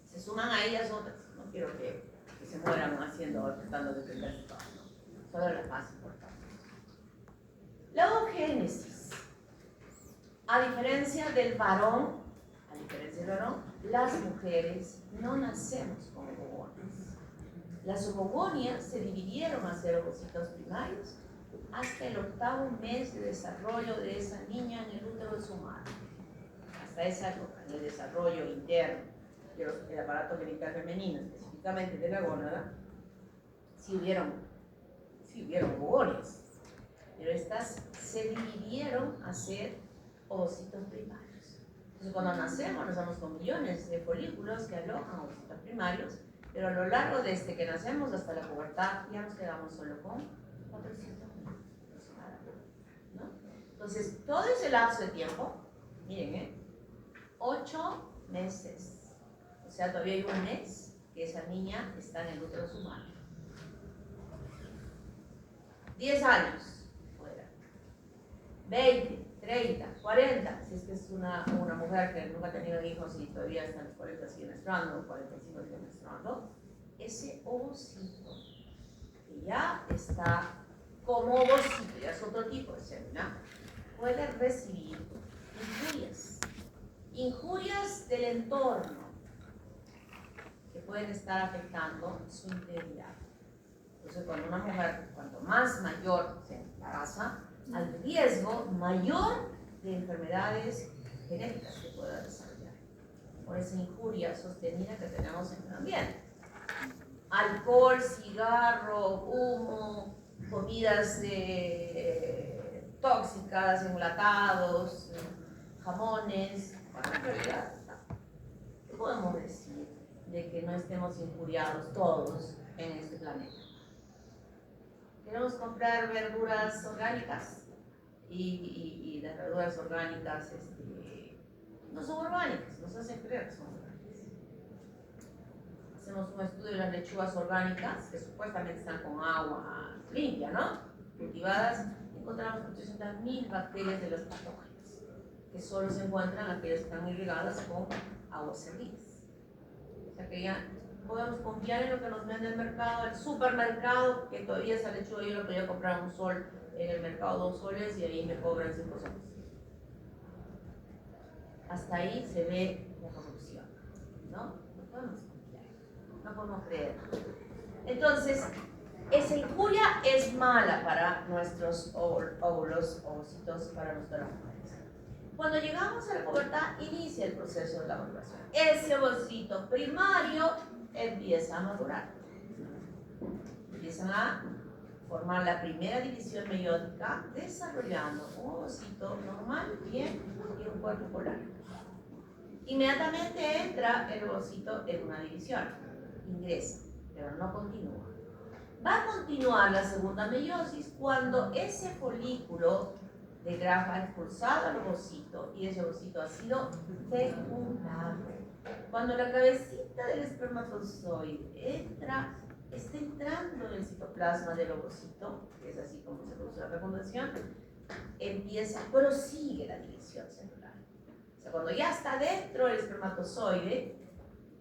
Se suman a ellas otras, no quiero que se mueran tratando de defenderse todo, ¿no? Solo las más importantes. La oogénesis. A diferencia del varón, las mujeres no nacemos con ovogonias. Las ovogonias se dividieron a ser ovocitos primarios hasta el 8º mes de desarrollo de esa niña en el útero de su madre. Hasta esa época, en el desarrollo interno del aparato genital femenino, específicamente de la gónada, sí hubieron ovogonias, pero estas se dividieron a ser ovocitos primarios. Entonces, cuando nacemos con millones de folículos que alojan ovocitos primarios, pero a lo largo desde que nacemos hasta la pubertad ya nos quedamos solo con 400.000 aproximadamente, ¿no? Entonces, todo ese lapso de tiempo, miren, 8 meses. O sea, todavía hay un mes que esa niña está en el útero de su madre. 10 años fuera. 20, 30, 40, si es que es una mujer que nunca ha tenido hijos y todavía está en los 40 sigue menstruando, 45 sigue menstruando, ese ovocito que ya está como ovocito, ya es otro tipo de célula, puede recibir injurias del entorno que pueden estar afectando su integridad. Entonces, cuando una mujer, cuanto más mayor se embaraza, al riesgo mayor de enfermedades genéticas que pueda desarrollar por esa injuria sostenida que tenemos en el ambiente. Alcohol, cigarro, humo, comidas tóxicas, enlatados, jamones. Bueno, en realidad, ¿qué podemos decir de que no estemos injuriados todos en este planeta? Queremos comprar verduras orgánicas y las verduras orgánicas no son orgánicas, nos hacen creer que son orgánicas. Hacemos un estudio de las lechugas orgánicas que supuestamente están con agua limpia, ¿no? Cultivadas, encontramos 800.000 bacterias de las patógenas que solo se encuentran aquellas que están irrigadas con aguas servidas. O sea que ya podemos confiar en lo que nos vende el mercado, el supermercado, que todavía esa lechuga yo la podía comprar un sol en el mercado, 2 soles, y ahí me cobran 5 soles. Hasta ahí se ve la corrupción. ¿no? No podemos confiar, no podemos creer. Entonces, esa injuria es mala para nuestros óvulos, ovocitos, para nuestras mujeres. Cuando llegamos a la pubertad, inicia el proceso de la maduración. Ese ovocito primario empieza a madurar. Empiezan a formar la primera división meiótica, desarrollando un ovocito normal, bien, y un cuerpo polar. Inmediatamente entra el ovocito en una división, ingresa, pero no continúa. Va a continuar la segunda meiosis cuando ese folículo de granja ha expulsado al ovocito y ese ovocito ha sido fecundado. Cuando la cabecita del espermatozoide está entrando en el citoplasma del ovocito, que es así como se produce la fecundación, prosigue la división celular. O sea, cuando ya está dentro del espermatozoide,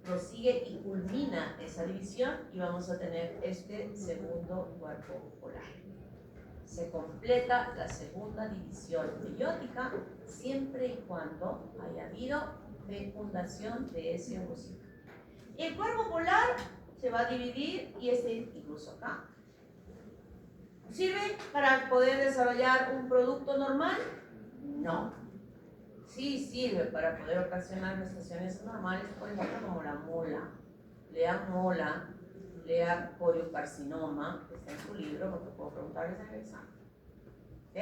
prosigue y culmina esa división y vamos a tener este segundo cuerpo polar. Se completa la segunda división meiótica siempre y cuando haya habido fecundación de ese ovocito. El cuerpo polar se va a dividir y incluso acá. ¿Sirve para poder desarrollar un producto normal? No. Sí sirve para poder ocasionar gestaciones normales, por ejemplo, como la mola. Lean mola, lean poliocarcinoma, que está en su libro, porque puedo preguntarles en el examen. ¿Ok?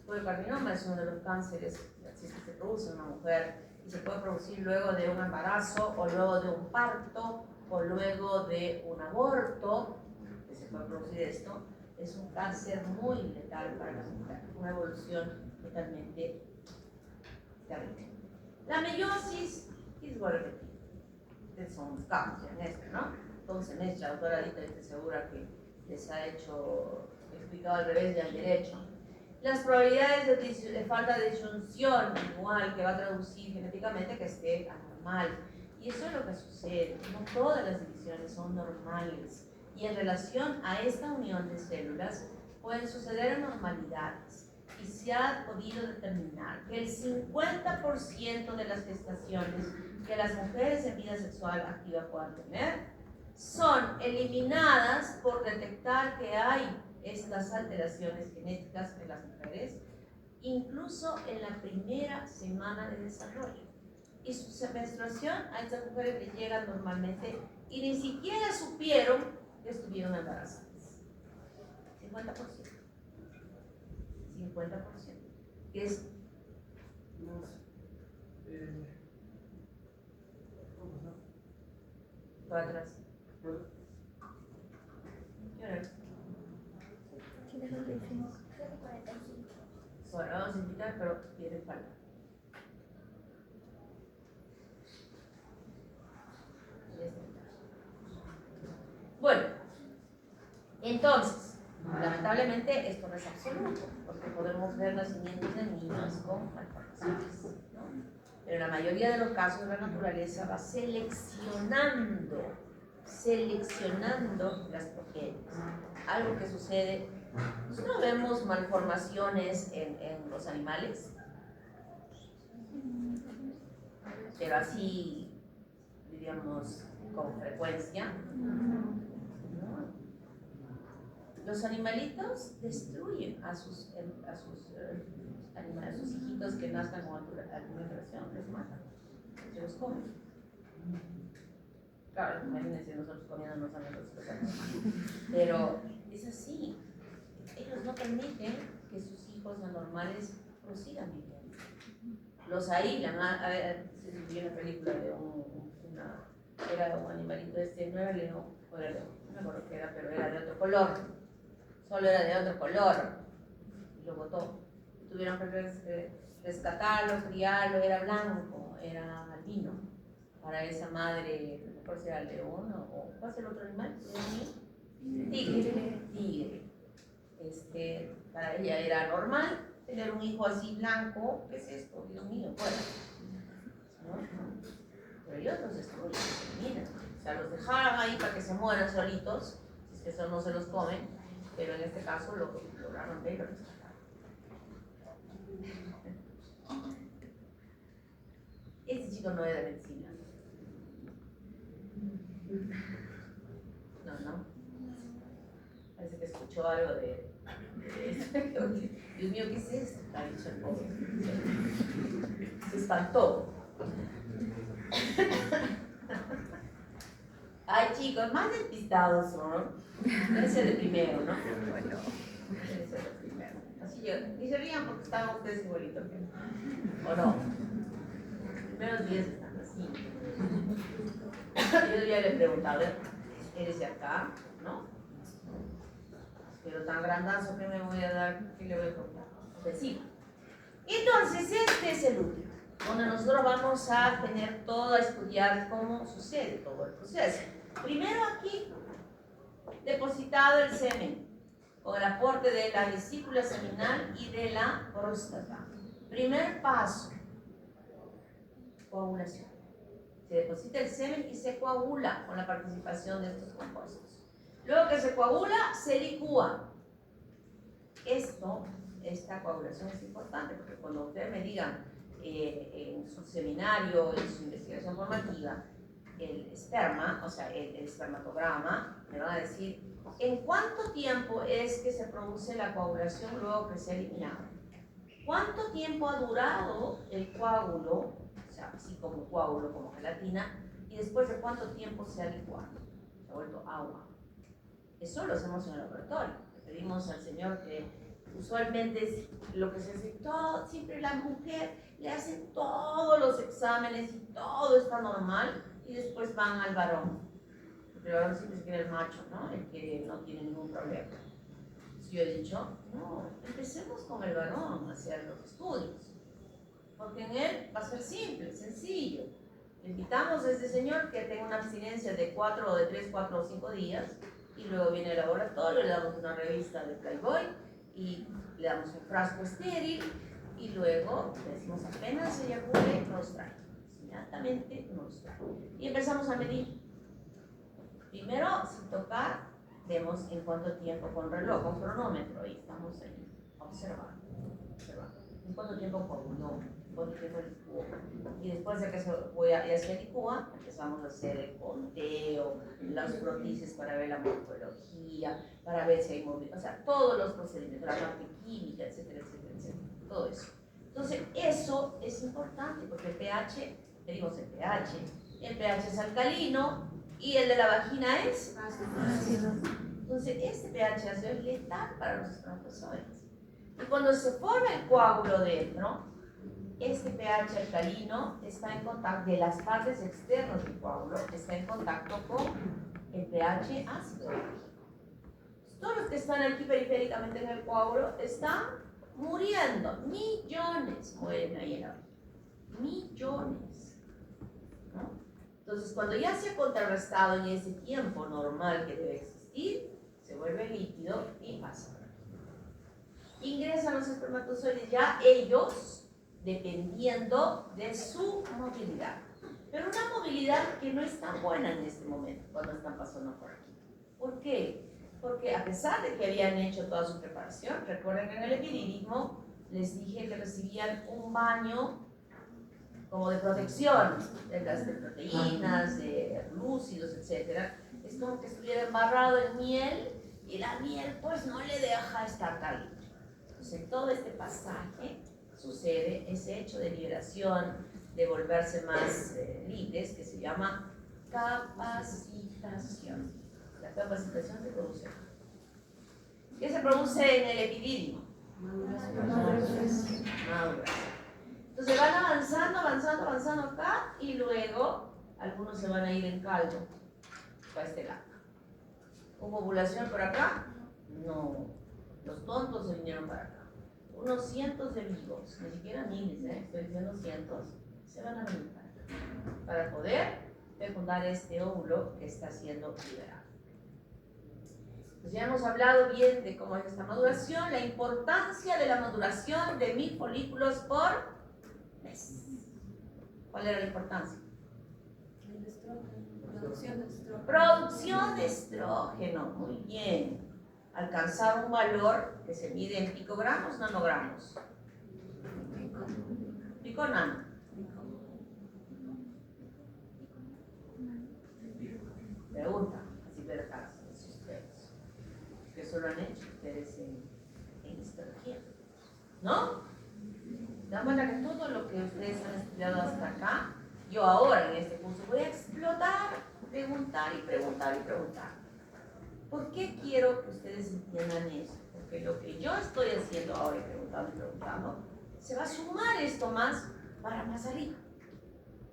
Poliocarcinoma es uno de los cánceres que se produce en una mujer y se puede producir luego de un embarazo o luego de un parto o luego de un aborto, que se puede producir esto. Es un cáncer muy letal para las mujeres, una evolución totalmente terrible. La meiosis es igual a repetir. Son los campos en esto, ¿no? Entonces, la doctora Dita estoy segura que les ha explicado al revés y al derecho. Las probabilidades de falta de disyunción, igual que va a traducir genéticamente que esté anormal. Y eso es lo que sucede. No todas las divisiones son normales. Y en relación a esta unión de células pueden suceder anormalidades. Y se ha podido determinar que el 50% de las gestaciones que las mujeres en vida sexual activa puedan tener son eliminadas por detectar que hay estas alteraciones genéticas en las mujeres, incluso en la primera semana de desarrollo. Y su menstruación a estas mujeres les llega normalmente y ni siquiera supieron que estuvieron embarazadas. 50%. 50%. Que es... Todo atrás. ¿Qué hora es? 7:45. Bueno, vamos a invitar, pero tiene falta. Bueno, entonces, lamentablemente esto no es absoluto, porque podemos ver nacimientos de niños con malformaciones, ¿no? Pero en la mayoría de los casos la naturaleza va seleccionando las progenies. Algo que sucede, pues no vemos malformaciones en los animales, pero así, diríamos, con frecuencia. Los animalitos destruyen a sus hijitos que nazcan con alguna alteración, los matan, se los comen. Claro, imagínense nosotros comiéndonos a nuestros animales. Pero es así. Ellos no permiten que sus hijos anormales prosigan viviendo. Los aíslan. A ver, se vi una película de era un animalito no era león, o era león, no me acuerdo qué era, pero era de otro color. Solo era de otro color. Y lo botó. Tuvieron que rescatarlo, criarlo, era blanco, era albino. Para esa madre, no recuerdo si era león o ¿cuál es el otro animal? Tigre. Para ella era normal tener un hijo así blanco. ¿Qué es esto? Dios mío, fuera. ¿No? Pero ellos los destruyen, miren. O sea, los dejaron ahí para que se mueran solitos, si es que eso no se los comen, pero en este caso lo lograron ver y lo rescataron. Este chico no era de medicina. No. Parece que escuchó algo de Dios mío, ¿qué es esto? Ha dicho el pobre. Se espantó. Ay, chicos, más despistados son. Debe ser de primero, ¿no? Bueno. Debe ser de primero. Así yo, ni se rían porque estaban ustedes igualitos que ¿o no? Los primeros días están así. Yo ya le he preguntado, ¿eres de acá? ¿No? Pero tan grandazo que me voy a dar, ¿qué le voy a contar? Pues sí. Entonces, este es el último, donde nosotros vamos a tener todo a estudiar cómo sucede todo el proceso. Primero aquí, depositado el semen, con el aporte de la vesícula seminal y de la próstata. Primer paso, coagulación. Se deposita el semen y se coagula con la participación de estos compuestos. Luego que se coagula, se licúa. Esta coagulación es importante porque cuando ustedes me digan en su seminario, en su investigación formativa, el esperma, o sea, el espermatograma, me van a decir en cuánto tiempo es que se produce la coagulación luego que se ha eliminado. ¿Cuánto tiempo ha durado el coágulo, o sea, así como coágulo, como gelatina, y después de cuánto tiempo se ha licuado, se ha vuelto agua? Eso lo hacemos en el laboratorio. Le pedimos al Señor que usualmente es lo que se hace todo, siempre la mujer le hacen todos los exámenes y todo está normal y después van al varón. Porque el varón siempre se quiere el macho, ¿no? El que no tiene ningún problema. Si yo he dicho, no, empecemos con el varón a hacer los estudios. Porque en él va a ser simple, sencillo. Le invitamos a este señor que tenga una abstinencia de 4 o de 3, 4 o 5 días. Y luego viene el laboratorio, le damos una revista de Playboy y le damos un frasco estéril y luego le decimos apenas se eyacule, nos trae. Inmediatamente nos trae. Y empezamos a medir. Primero, sin tocar, vemos en cuánto tiempo con reloj, con cronómetro, y estamos ahí observando. En cuánto tiempo coaguló, en cuánto tiempo licuó. Y después de que ya se licúa, empezamos a hacer el conteo, los prótesis para ver la morfología, para ver si hay movilidad, o sea, todos los procedimientos, la parte química, etcétera, etcétera, etcétera, todo eso. Entonces, eso es importante porque el pH, pedimos el pH es alcalino y el de la vagina es ácido. Entonces, este pH ácido es letal para los espermatozoides. Y cuando se forma el coágulo dentro, este pH alcalino está en contacto, de las partes externas del coágulo, está en contacto con el pH ácido. Todos los que están aquí periféricamente en el coágulo están muriendo. Millones mueren ahí en la vida. Millones. ¿No? Entonces, cuando ya se ha contrarrestado en ese tiempo normal que debe existir, se vuelve líquido y pasa. Ingresan los espermatozoides ya ellos, dependiendo de su movilidad. Pero una movilidad que no es tan buena en este momento, cuando están pasando por aquí. ¿Por qué? Porque a pesar de que habían hecho toda su preparación, recuerden que en el epididymo les dije que recibían un baño como de protección de las proteínas, de lúcidos, etc. Es como que estuviera embarrado en miel y la miel pues no le deja estar caliente. Entonces en todo este pasaje sucede ese hecho de liberación, de volverse más libres, que se llama capacitación. La capacitación se produce. ¿Qué se produce en el epididymo? Maduración. Entonces van avanzando acá y luego algunos se van a ir en caldo para este lado. ¿Hubo ovulación por acá? No. Los tontos se vinieron para acá. Unos cientos de vivos, ni siquiera miles, estoy diciendo cientos, se van a venir para poder fecundar este óvulo que está siendo liberado. Pues ya hemos hablado bien de cómo es esta maduración, la importancia de la maduración de 1000 folículos por mes. ¿Cuál era la importancia? El estrógeno, producción de estrógeno. Producción de estrógeno, muy bien. Alcanzar un valor que se mide en picogramos, nanogramos. Piconano. Pregunta, así ver casos de sus dedos. Que eso lo han hecho ustedes en histología, ¿no? Se dan cuenta que todo lo que ustedes han estudiado hasta acá, yo ahora en este curso voy a explotar, preguntar y preguntar y preguntar. ¿Por qué quiero que ustedes entiendan eso? Porque lo que yo estoy haciendo ahora y preguntando, se va a sumar esto más para más arriba.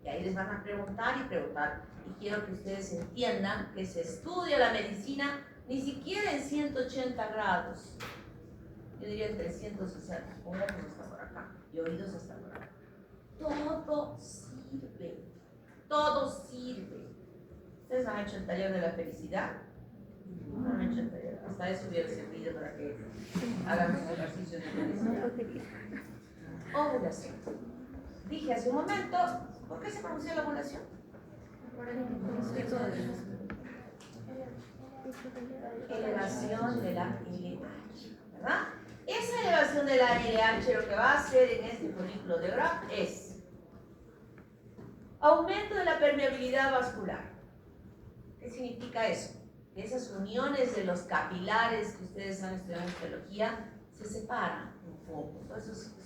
Y ahí les van a preguntar y preguntar. Y quiero que ustedes entiendan que se estudia la medicina ni siquiera en 180 grados. Yo diría en 360. Ojos hasta por acá y oídos hasta por acá. Todo sirve. Todo sirve. ¿Ustedes han hecho el taller de la felicidad? No han hecho el taller. Hasta eso hubiera servido para que hagan los ejercicios de felicidad. Ovulación. Dije hace un momento, ¿por qué se produce la ovulación? Elevación de la LH, ¿verdad? Esa elevación de la LH lo que va a hacer en este folículo de Graf es aumento de la permeabilidad vascular. ¿Qué significa eso? Que esas uniones de los capilares que ustedes han estudiado en histología se separan un poco. Entonces,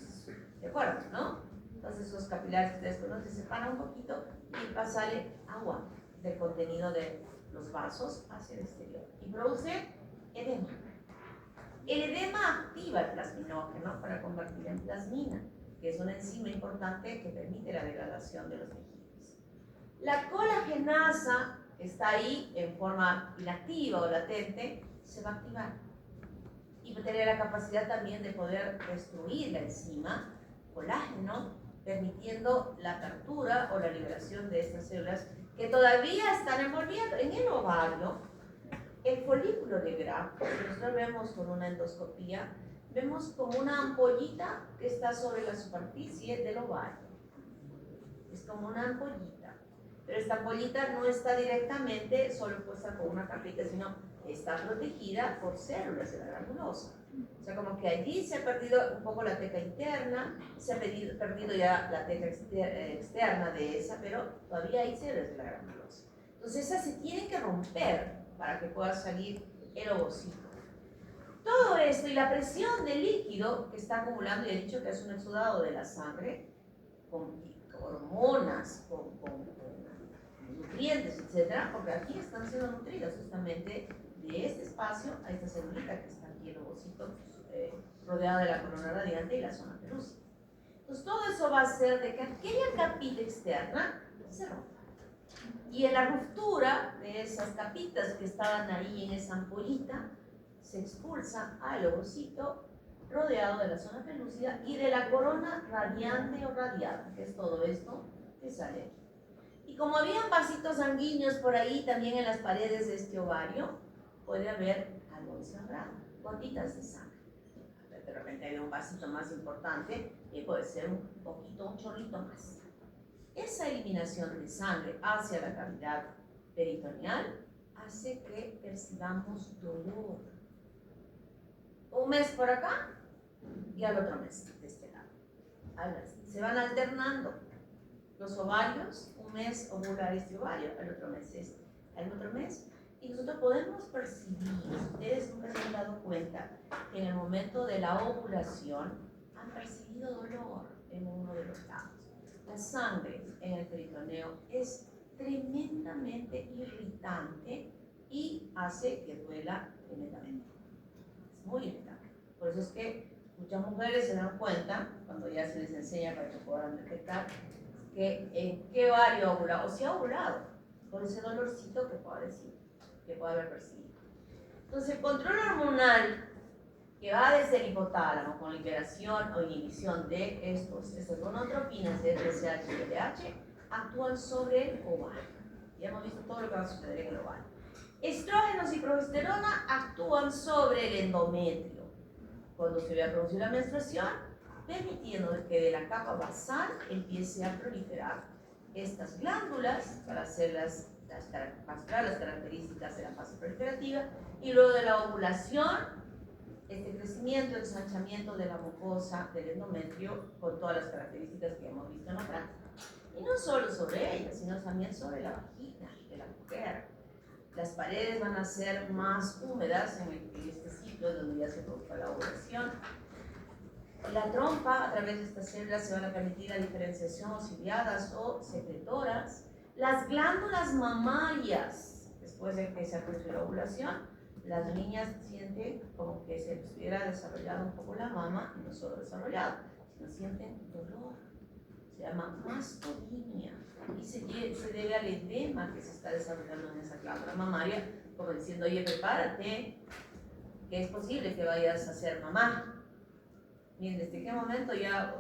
¿de acuerdo, no? Entonces esos capilares que ustedes conocen se separan un poquito y sale agua del contenido de los vasos hacia el exterior y produce edema. El edema activa el plasminógeno para convertir en plasmina, que es una enzima importante que permite la degradación de los tejidos. La colagenasa, que está ahí en forma inactiva o latente, se va a activar y va a tener la capacidad también de poder destruir la enzima colágeno, permitiendo la apertura o la liberación de estas células que todavía están envolviendo. En el ovario, el folículo de Graf, si nosotros vemos con una endoscopía, vemos como una ampollita que está sobre la superficie del ovario. Es como una ampollita, pero esta ampollita no está directamente solo puesta con una capita, sino está protegida por células de la granulosa. O sea, como que allí se ha perdido un poco la teca interna, se ha perdido ya la teca externa de esa, pero todavía hay células de la granulosa. Entonces esas se tienen que romper para que pueda salir el ovocito. Todo esto y la presión del líquido que está acumulando, y he dicho que es un exudado de la sangre, con hormonas, con nutrientes, etcétera, porque aquí están siendo nutridas justamente de este espacio a esta celulita que está aquí el ovocito, rodeada de la corona radiante y la zona pelúcida. Entonces todo eso va a hacer de que aquella capita externa se rompa. Y en la ruptura de esas capitas que estaban ahí en esa ampollita, se expulsa al ovocito rodeado de la zona pelúcida y de la corona radiante o radiada, que es todo esto que sale aquí. Y como habían vasitos sanguíneos por ahí también en las paredes de este ovario, puede haber algo desangrado, gotitas de sangre. De repente hay un vasito más importante y puede ser un poquito, un chorrito más. Esa eliminación de sangre hacia la cavidad peritoneal hace que percibamos dolor. Un mes por acá y al otro mes de este lado. Se van alternando los ovarios, un mes ovula este ovario, al otro mes este, al otro mes. Y nosotros podemos percibir, ustedes nunca se han dado cuenta, que en el momento de la ovulación han percibido dolor en uno de los lados. La sangre en el peritoneo es tremendamente irritante y hace que duela tremendamente. Es muy irritante. Por eso es que muchas mujeres se dan cuenta, cuando ya se les enseña para que puedan detectar, que en qué ovario ovula, o si ha ovulado, con ese dolorcito que puede haber percibido. Entonces, el control hormonal que va desde el hipotálamo con liberación o inhibición de estas gonotropinas de TSH y LH actúan sobre el ovario. Ya hemos visto todo lo que va a suceder en el ovario. Estrógenos y progesterona actúan sobre el endometrio cuando se ve a producir la menstruación, permitiendo que de la capa basal empiece a proliferar estas glándulas para hacer mostrar las características de la fase proliferativa, y luego de la ovulación este crecimiento, ensanchamiento de la mucosa del endometrio con todas las características que hemos visto en la práctica. Y no solo sobre ella, sino también sobre la vagina de la mujer. las paredes van a ser más húmedas en este ciclo donde ya se produzca la ovulación. La trompa, a través de estas células, se van a permitir la diferenciación o ciliadas o secretoras. Las glándulas mamarias, después de que se ha puesto la ovulación, las niñas sienten como que se les hubiera desarrollado un poco la mama, y no solo desarrollado, sino sienten dolor. Se llama mastodinia y se debe al edema que se está desarrollando en esa glándula mamaria, como diciendo, oye, prepárate, que es posible que vayas a ser mamá. Bien, ¿desde qué momento ya,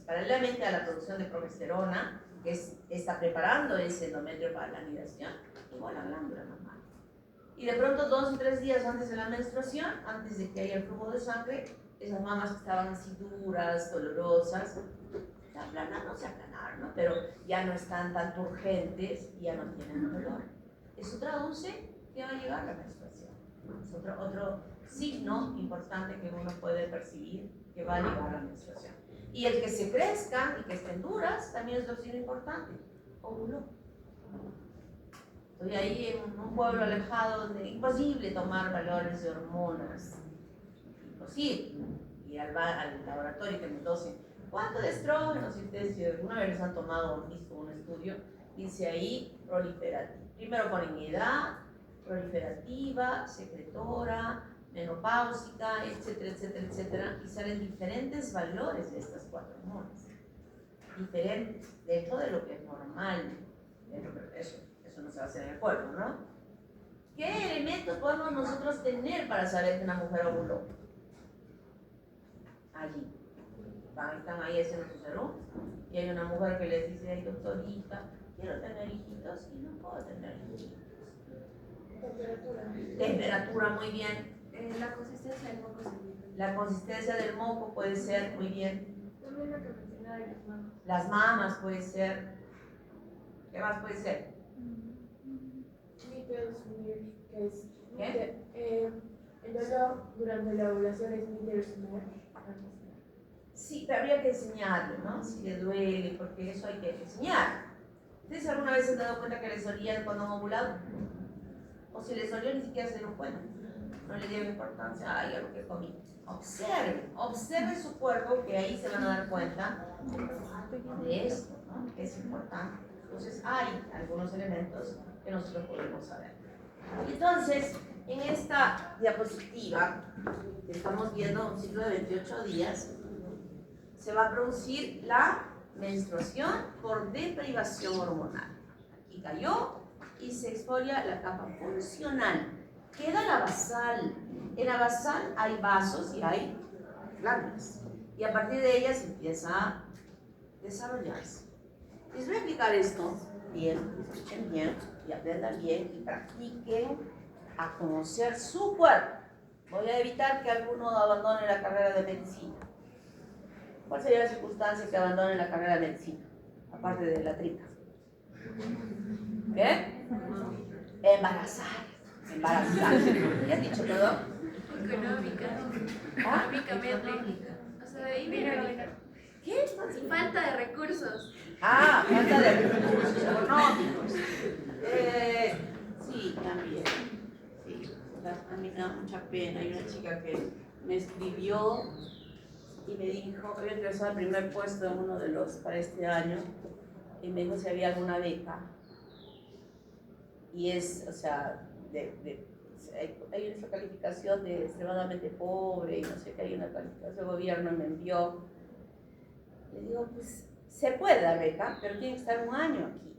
paralelamente a la producción de progesterona, que está preparando ese endometrio para la anidación, igual la glándula mamaria? Y de pronto 2 o 3 días antes de la menstruación, antes de que haya el flujo de sangre, esas mamas que estaban así duras, dolorosas, se aplanaron, se aplanaron, ¿no? Pero ya no están tan turgentes y ya no tienen dolor. Eso traduce que va a llegar la menstruación. Es otro signo importante que uno puede percibir que va a llegar la menstruación. Y el que se crezcan y que estén duras también es otro signo importante. Óvulo. Estoy ahí en un pueblo alejado donde es imposible tomar valores de hormonas. Imposible. Y al laboratorio que me dosen, ¿cuánto de estrógenos? Si ustedes si alguna vez han tomado o visto un estudio, dice ahí proliferativa. Primero ponen edad, proliferativa, secretora, menopáusica, etcétera, etcétera, etcétera, y salen diferentes valores de estas 4 hormonas. Diferentes, dentro de lo que es normal. Eso no se va a hacer en el cuerpo, ¿no? ¿Qué elementos podemos nosotros tener para saber que una mujer ovuló? Allí. Están ahí haciendo su serum y hay una mujer que les dice, ay doctorita, quiero tener hijitos y no puedo tener hijitos. Temperatura, muy bien. La consistencia del moco es diferente. La consistencia del moco puede ser, muy bien. También lo que mencionaba de las manos. Las mamas puede ser. ¿Qué más puede ser? Que es ¿Qué? el dolor durante la ovulación es mitral. Sí, pero habría que enseñarle, ¿no? Si le duele, porque eso hay que enseñar. ¿Ustedes alguna vez se han dado cuenta que les dolía cuando han ovulado? O si les dolió ni siquiera se dieron cuenta. No le dieron importancia, ay, a lo que comí. Observe su cuerpo, que ahí se van a dar cuenta de esto, ¿no? Que es importante. Entonces hay algunos elementos que nosotros podemos saber. Entonces, en esta diapositiva, que estamos viendo un ciclo de 28 días, se va a producir la menstruación por deprivación hormonal. Aquí cayó y se exfolia la capa funcional. Queda la basal. En la basal hay vasos y hay glándulas. Y a partir de ellas empieza a desarrollarse. Les voy a explicar esto bien, escuchen bien y aprendan bien y practiquen a conocer su cuerpo. Voy a evitar que alguno abandone la carrera de medicina. ¿Cuál sería la circunstancia que abandone la carrera de medicina? Aparte de la tripa. ¿Qué? Embarazar. ¿Ya has dicho todo? Económica. ¿Ah? Económicamente. O sea, de ahí viene. ¿Qué? Falta de recursos. Ah, falta de recursos económicos. Sí, también. Sí, a mí me da mucha pena. Hay una chica que me escribió y me dijo, había ingresado al primer puesto en uno de los para este año, y me dijo si había alguna beca. Y es, o sea, hay una calificación de extremadamente pobre y no sé qué, hay una calificación del gobierno, me envió. Le digo, pues se puede dar beca, pero tiene que estar 1 año aquí.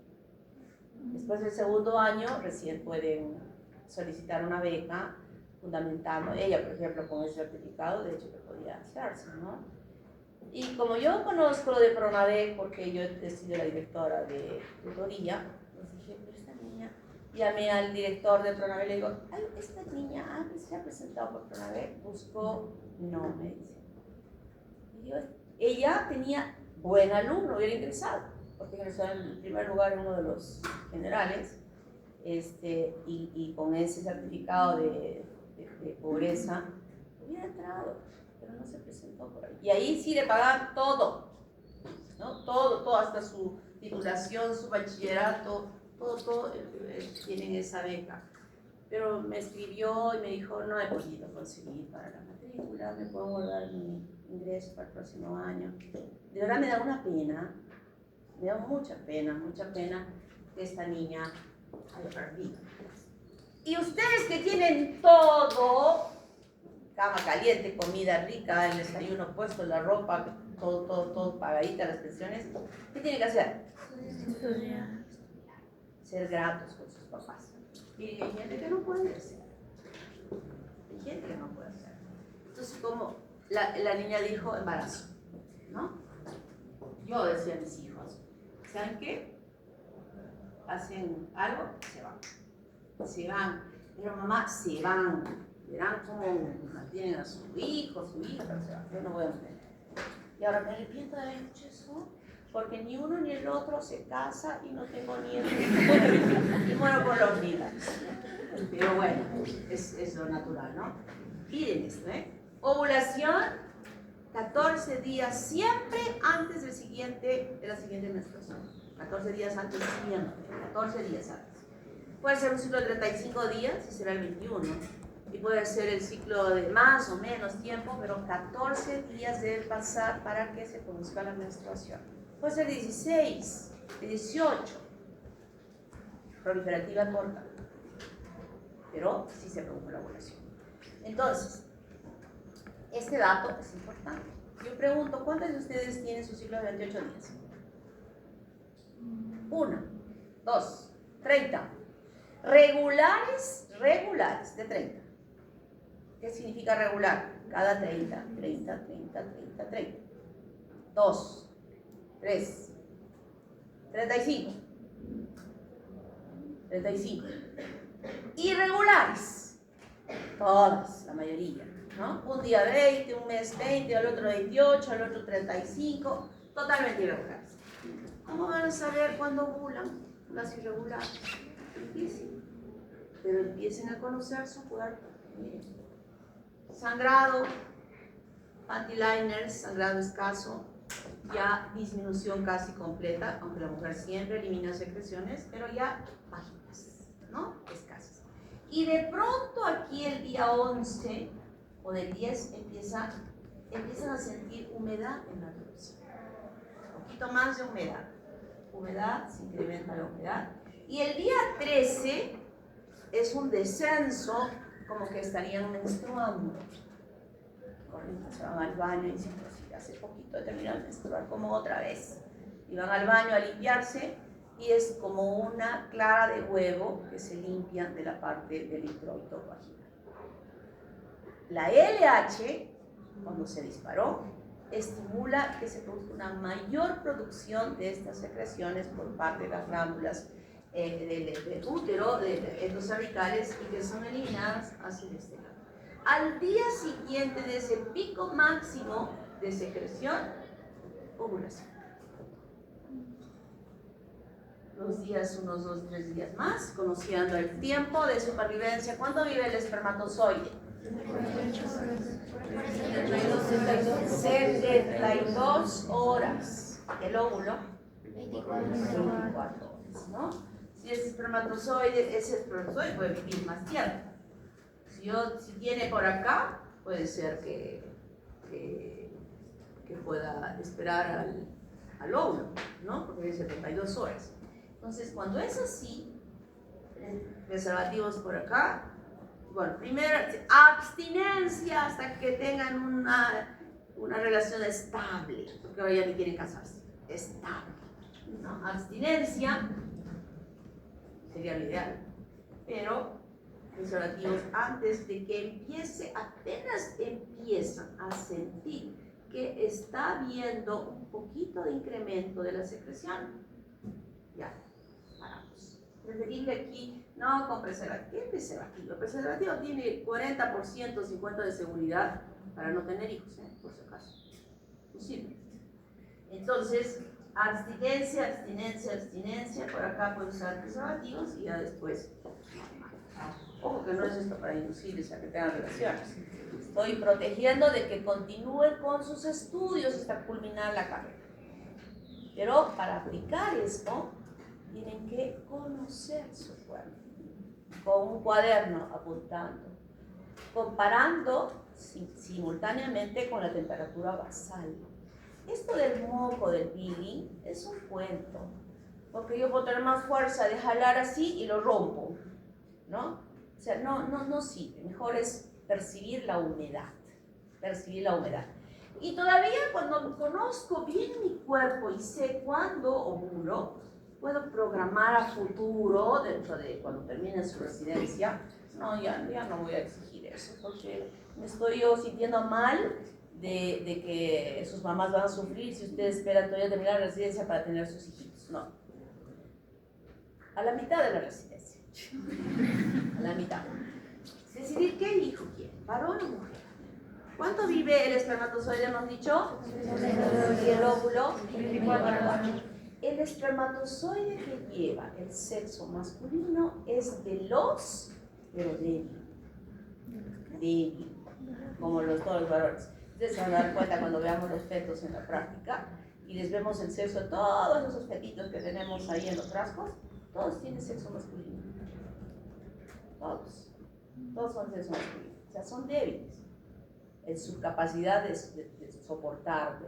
Después del 2.º año recién pueden solicitar una beca, fundamentando. Ella, por ejemplo, con el certificado, de hecho que podía hacerse, ¿no? Y como yo conozco lo de Pronavec, porque yo he sido la directora de tutoría, pues dije, pero esta niña, llamé al director de Pronavec, le digo, ay, esta niña antes se ha presentado por Pronavec, buscó, no, me dice. Y yo, ella tenía buen alumno, hubiera ingresado, porque ingresó en primer lugar en uno de los generales, y con ese certificado de pobreza, hubiera entrado, pero no se presentó por ahí. Y ahí sí le pagaban todo, ¿no? Todo, hasta su titulación, su bachillerato, todo tienen esa beca. Pero me escribió y me dijo, no he podido conseguir para la matrícula, me puedo guardar mi ingreso para el próximo año. De verdad me da una pena, me da mucha pena que esta niña haya perdido. Y ustedes que tienen todo, cama caliente, comida rica, el desayuno puesto, la ropa, todo pagadita, las pensiones, ¿qué tienen que hacer? Ser gratos con sus papás. Y hay gente que no puede hacer. Hay gente que no puede hacer. Entonces, como la niña dijo, embarazo, ¿no? Yo decía a mis hijos, ¿saben qué? Hacen algo, se van. Se van. Pero mamá, se van. Verán cómo mantienen a su hijo, su hija, se van. Yo no voy a mantener. Y ahora me arrepiento de haber hecho eso, porque ni uno ni el otro se casa y no tengo nietos. Y muero por los niños. Pero bueno, es lo natural, ¿no? Miren esto, ¿eh? Ovulación, 14 días siempre antes de la siguiente menstruación. 14 días antes siempre, 14 días antes. Puede ser un ciclo de 35 días, y será el 21. Y puede ser el ciclo de más o menos tiempo, pero 14 días debe pasar para que se produzca la menstruación. Puede ser 16, 18, proliferativa corta, pero sí se produjo la ovulación. Entonces, este dato es importante. Yo pregunto, ¿cuántos de ustedes tienen su ciclo de 28 días? 1, 2, 30. Regulares de 30. ¿Qué significa regular? Cada 30, 30, 30, 30, 30. 2, 3, 35. 35. Irregulares. Todas, la mayoría, ¿no? Un día 20, un mes 20, al otro 28, al otro 35. Totalmente irregulares. ¿Cómo van a saber cuándo ovulan las irregulares? Difícil. Pero empiecen a conocer su cuerpo. Miren. Sangrado, panty liners, sangrado escaso, ya disminución casi completa, aunque la mujer siempre elimina secreciones, pero ya bajitas, ¿no? Escasas. Y de pronto aquí el día 11 o del 10 empiezan a sentir humedad en la piel. Un poquito más de humedad, se incrementa la humedad. Y el día 13 es un descenso, como que estarían menstruando. Se van al baño y dicen, pues sí, hace poquito he terminado de menstruar, como otra vez. Y van al baño a limpiarse y es como una clara de huevo que se limpia de la parte del introito vaginal. La LH, cuando se disparó, estimula que se produzca una mayor producción de estas secreciones por parte de las glándulas del útero, de endocervicales, y que son eliminadas hacia el exterior. Al día siguiente de ese pico máximo de secreción, ovulación. Los días, unos 2 o 3 días más, conociendo el tiempo de supervivencia. ¿Cuánto vive el espermatozoide? 72 horas. El óvulo, 24 horas, ¿no? Si ese espermatozoide puede vivir más tiempo. Si tiene por acá, puede ser que pueda esperar al óvulo, ¿no? Porque hay 72 horas. Entonces, cuando es así, preservativos por acá, bueno, primero abstinencia hasta que tengan una relación estable, porque ahora ya ni quieren casarse, estable, ¿no? Abstinencia sería lo ideal, pero preservativos antes de que apenas empiezan a sentir que está habiendo un poquito de incremento de la secreción, ya, paramos. Preferible aquí, no con preservativo. ¿Qué preservativo? El preservativo tiene 40%, 50% de seguridad para no tener hijos, por si acaso. No sirve. Entonces, abstinencia, por acá pueden usar preservativos y ya después. Ojo que no es esto para inducirles a que tengan relaciones. Estoy protegiendo de que continúen con sus estudios hasta culminar la carrera. Pero para aplicar esto, tienen que conocer su cuerpo, con un cuaderno apuntando, comparando simultáneamente con la temperatura basal. Esto del moco, del peeling, es un cuento, porque yo puedo tener más fuerza de jalar así y lo rompo, ¿no? O sea, no sirve, mejor es percibir la humedad, Y todavía cuando conozco bien mi cuerpo y sé cuándo ovulo, puedo programar a futuro, dentro de cuando termine su residencia. No, ya no voy a exigir eso, porque me estoy yo sintiendo mal de que sus mamás van a sufrir si ustedes esperan todavía terminar la residencia para tener sus hijitos. No. A la mitad de la residencia. A la mitad. Decidir qué hijo quiere, varón o mujer. ¿Cuánto vive el espermatozoide, hemos dicho? Y el óvulo. 24. El espermatozoide que lleva el sexo masculino es veloz, pero débil. Débil, como todos los varones. Ustedes se van a dar cuenta cuando veamos los fetos en la práctica y les vemos el sexo de todos esos fetitos que tenemos ahí en los frascos, todos tienen sexo masculino. Todos son sexo masculino. O sea, son débiles en su capacidad de soportar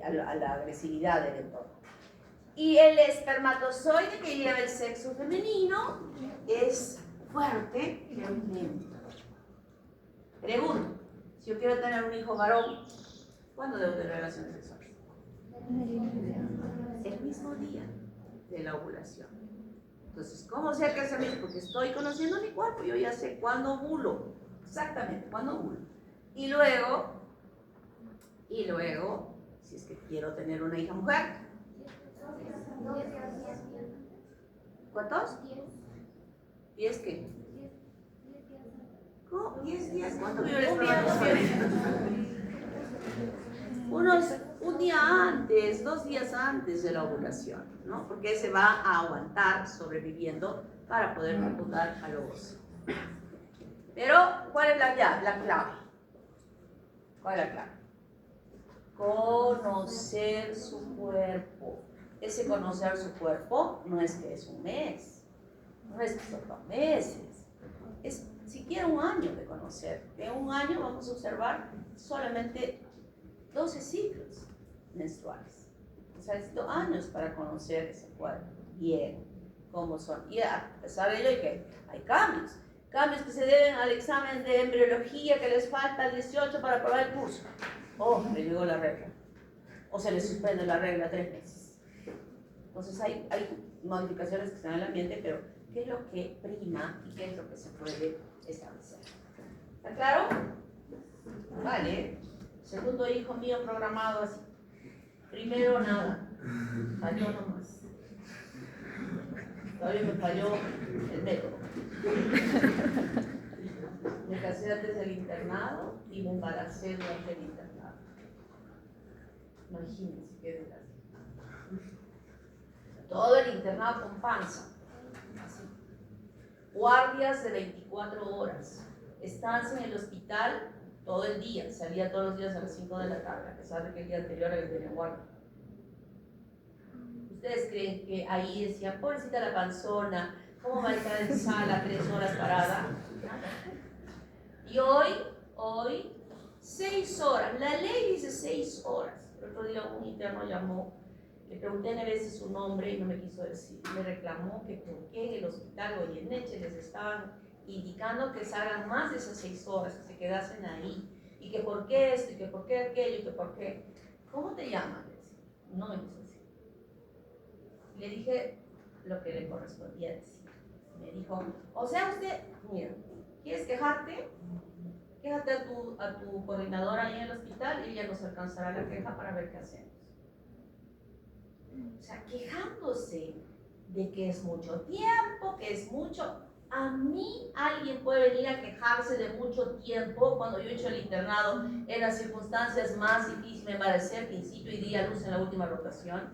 a la agresividad del entorno. Y el espermatozoide que lleva el sexo femenino es fuerte, pero lento. Pregunto, si yo quiero tener un hijo varón, ¿cuándo debo tener relaciones sexuales? El mismo día de la ovulación. Entonces, ¿cómo sé que es el mismo? Porque estoy conociendo mi cuerpo, yo ya sé cuándo ovulo, exactamente cuándo ovulo. Y luego, si es que quiero tener una hija mujer, ¿cuántos? 10 qué? ¿Cómo? 10 días. ¿Cuánto vive el espermatozoide? Un día antes, 2 días antes de la ovulación, ¿no? Porque se va a aguantar sobreviviendo para poder fecundar al óvulo. Pero, ¿cuál es la clave? ¿Cuál es la clave? Conocer su cuerpo. Ese conocer su cuerpo no es que es un mes, no es que son 2 meses, es siquiera un año de conocer. En un año vamos a observar solamente 12 ciclos menstruales. O sea, necesito años para conocer ese cuerpo bien, cómo son. Y a pesar de ello hay cambios que se deben al examen de embriología que les falta el 18 para aprobar el curso. Oh, le llegó la regla. O se les suspende la regla 3 meses. Entonces hay modificaciones que están en el ambiente, pero ¿qué es lo que prima y qué es lo que se puede establecer? ¿Está claro? Vale. Segundo hijo mío programado así. Primero nada. Falló nomás. Todavía me falló el método. Me casé antes del internado y me embaracé durante el internado. Imagínense qué desgracia. Todo el internado con panza. Así. Guardias de 24 horas. Estancia en el hospital todo el día. Salía todos los días a las 5 de la tarde, a pesar de que el día anterior había tenido guardia. ¿Ustedes creen que ahí decían, pobrecita la panzona, cómo va a estar en sala 3 horas parada? Y hoy, 6 horas. La ley dice 6 horas. El otro día un interno llamó, le pregunté 9 veces su nombre y no me quiso decir. Me reclamó que por qué en el hospital Goyeneche les estaban indicando que salgan más de esas 6 horas, que se quedasen ahí. Y que por qué esto, y que por qué aquello, y que por qué. ¿Cómo te llaman? No me quiso decir. Le dije lo que le correspondía decir. Me dijo, o sea usted, mira, ¿quieres quejarte? Quéjate a tu coordinadora ahí en el hospital y ella nos alcanzará la queja para ver qué hacemos. O sea, quejándose de que es mucho tiempo, que es mucho. A mí alguien puede venir a quejarse de mucho tiempo cuando yo he hecho el internado en las circunstancias más difíciles. Me embaracé al principio y di a luz en la última rotación.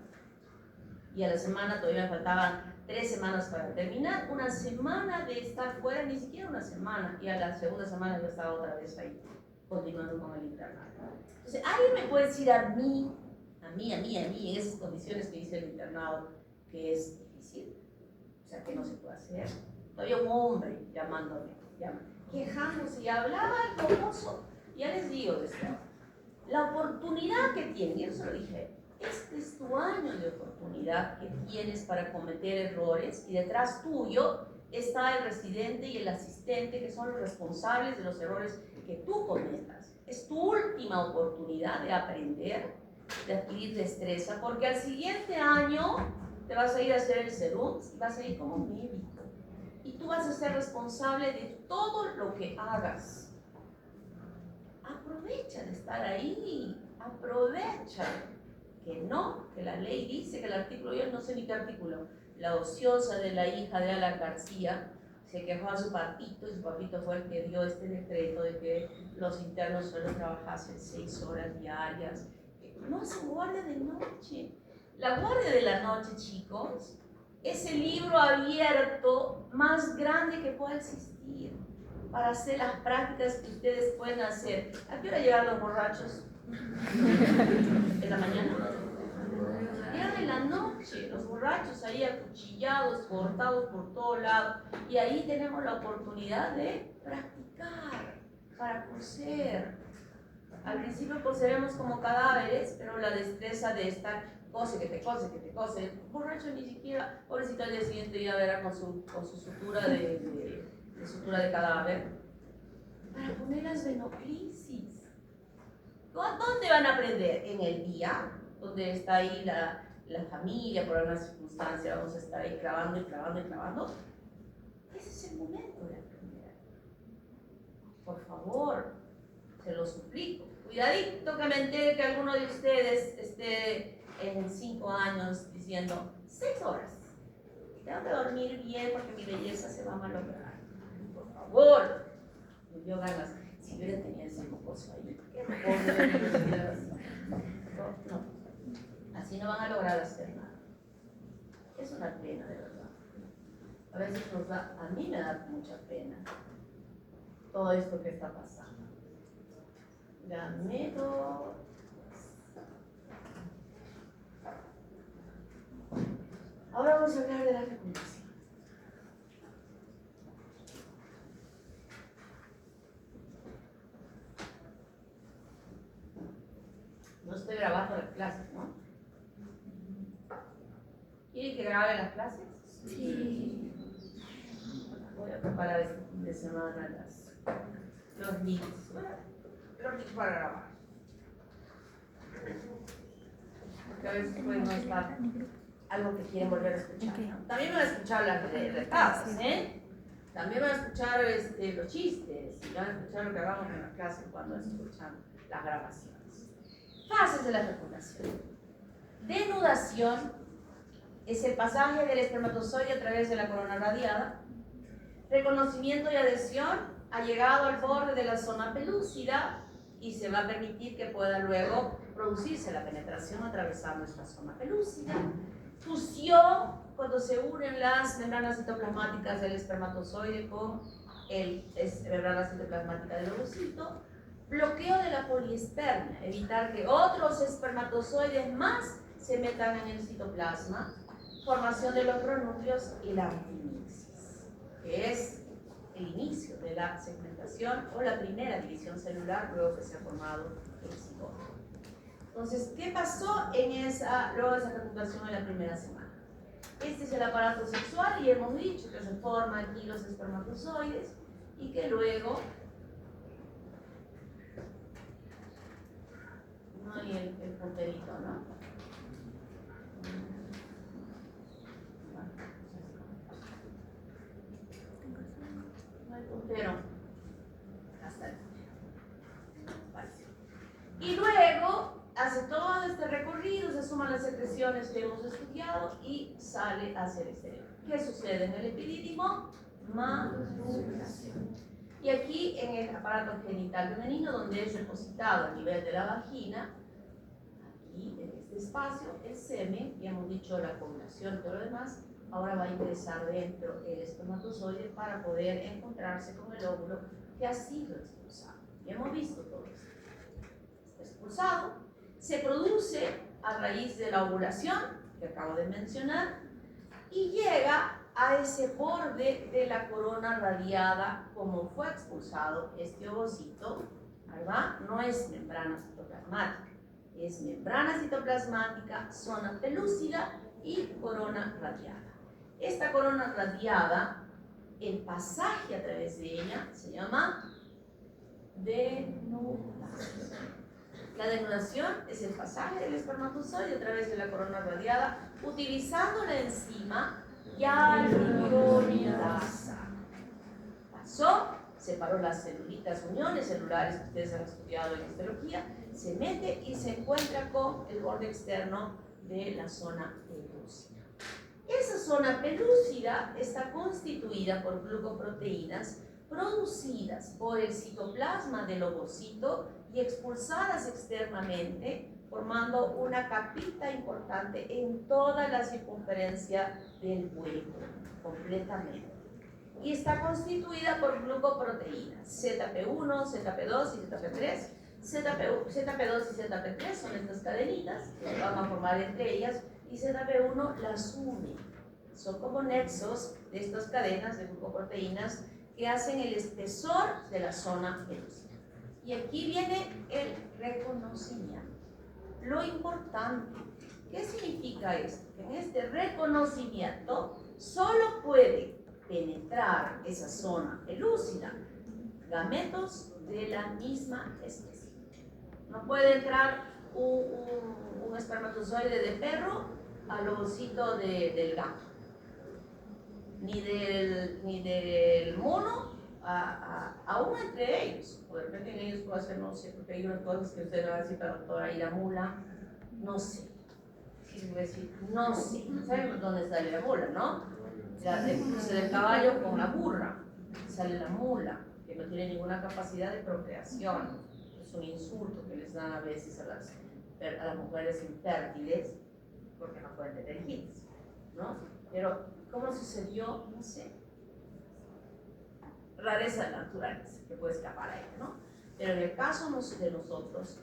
Y a la semana todavía me faltaban 3 semanas para terminar. Una semana de estar fuera, ni siquiera una semana. Y a la segunda semana yo estaba otra vez ahí, continuando con el internado. Entonces, alguien me puede decir a mí, en esas condiciones que hice el internado, que es difícil, o sea, que no se puede hacer. Todavía un hombre llamándome, quejándose y hablaba hermoso. Ya les digo desde ahora, la oportunidad que tienen, yo se lo dije, este es tu año de oportunidad que tienes para cometer errores y detrás tuyo está el residente y el asistente que son los responsables de los errores que tú cometas. Es tu última oportunidad de aprender, de adquirir destreza, porque al siguiente año te vas a ir a hacer el serum y vas a ir como médico. Y tú vas a ser responsable de todo lo que hagas. Aprovecha de estar ahí, aprovecha. Que no, que la ley dice que el artículo, yo no sé ni qué artículo, la ociosa de la hija de Alan García se quejó a su papito y su papito fue el que dio este decreto de que los internos solo trabajasen 6 horas diarias. No hacen guardia de noche. La guardia de la noche, chicos, es el libro abierto más grande que pueda existir para hacer las prácticas que ustedes pueden hacer. ¿A qué hora llegan los borrachos? ¿En la mañana? Llegan en la noche, los borrachos ahí acuchillados, cortados por todos lados. Y ahí tenemos la oportunidad de practicar para coser. Al principio coseremos como cadáveres, pero la destreza de estar cose, que te cose, que te cose. El borracho ni siquiera, pobrecito, al día siguiente ya verá con su sutura de sutura de cadáver. Para poner las venoclisis. ¿Dónde van a aprender? En el día, donde está ahí la familia, por alguna circunstancia, vamos a estar ahí clavando y clavando y clavando. Ese es el momento de aprender. Por favor, se lo suplico. Cuidadito que me entere que alguno de ustedes esté en 5 años diciendo 6 horas. Tengo que dormir bien porque mi belleza se va a malograr. Por favor, me dio ganas. Si hubiera tenido ese mocoso ahí, ¿qué no, así no van a lograr hacer nada. Es una pena, de verdad. A veces a mí me da mucha pena todo esto que está pasando. Gameto. Ahora vamos a hablar de la fecundación. No estoy grabando las clases, ¿no? ¿Quieren que grabe las clases? Sí. Voy a preparar este fin de semana los links. Los links para grabar. Porque a veces pues, no está algo que quieren volver a escuchar. También van a escuchar las retadas, ¿eh? También van a escuchar los chistes y van a escuchar lo que hagamos en la clase cuando escuchan las grabaciones. Fases de la fecundación. Denudación es el pasaje del espermatozoide a través de la corona radiada. Reconocimiento y adhesión ha llegado al borde de la zona pelúcida y se va a permitir que pueda luego producirse la penetración atravesando esta zona pelúcida. Fusión, cuando se unen las membranas citoplasmáticas del espermatozoide con la membrana citoplasmática del ovocito. Bloqueo de la poliespermia, evitar que otros espermatozoides más se metan en el citoplasma. Formación de los pronúcleos y la antimixis, que es el inicio de la segmentación o la primera división celular luego que se ha formado el cigoto. Entonces, ¿qué pasó luego de esa fecundación en la primera semana? Este es el aparato sexual y hemos dicho que se forman aquí los espermatozoides y que luego no hay el punterito, ¿no? No hay puntero. Hasta el puntero. Y luego hace todo este recorrido, se suman las secreciones que hemos estudiado y sale hacia el exterior. ¿Qué sucede en el epidídimo? Masturbación. Y aquí en el aparato genital femenino, donde es depositado a nivel de la vagina, aquí en este espacio, el semen, ya hemos dicho la población y todo lo demás, ahora va a ingresar dentro el espermatozoide para poder encontrarse con el óvulo que ha sido expulsado. Ya hemos visto todo esto. Está expulsado, se produce a raíz de la ovulación, que acabo de mencionar, y llega a ese borde de la corona radiada como fue expulsado este ovocito, ¿verdad? No es membrana citoplasmática, es membrana citoplasmática, zona pelúcida y corona radiada. Esta corona radiada, el pasaje a través de ella se llama denudación. La denudación es el pasaje del espermatozoide a través de la corona radiada utilizando la enzima hialuronidasa. Pasó, separó las celulitas, uniones celulares que ustedes han estudiado en histología, se mete y se encuentra con el borde externo de la zona pelúcida. Esa zona pelúcida está constituida por glucoproteínas producidas por el citoplasma del ovocito y expulsadas externamente, formando una capita importante en toda la circunferencia del huevo, completamente. Y está constituida por glucoproteínas, ZP1, ZP2 y ZP3. ZP2 y ZP3 son estas cadenitas que van a formar entre ellas, y ZP1 las une. Son como nexos de estas cadenas de glucoproteínas que hacen el espesor de la zona pelúcida. Y aquí viene el reconocimiento. Lo importante, ¿qué significa esto? Que en este reconocimiento solo puede penetrar esa zona pelúcida gametos de la misma especie. No puede entrar un espermatozoide de perro al ovocito del gato, ni del mono, aún entre ellos. O de repente en ellos puede ser, no sé, porque hay unas cosas que ustedes van a decir, para toda la mula, no sé. Sí, voy a decir, no sé. ¿Saben dónde sale la mula, no? Ya del cruce del caballo con la burra, sale la mula, que no tiene ninguna capacidad de procreación. Es un insulto que les dan a veces a las mujeres infértiles, porque no pueden tener hijos, ¿no? Pero, ¿cómo sucedió? No sé. Rareza de la naturaleza, que puede escapar a ella, ¿no? Pero en el caso de nosotros,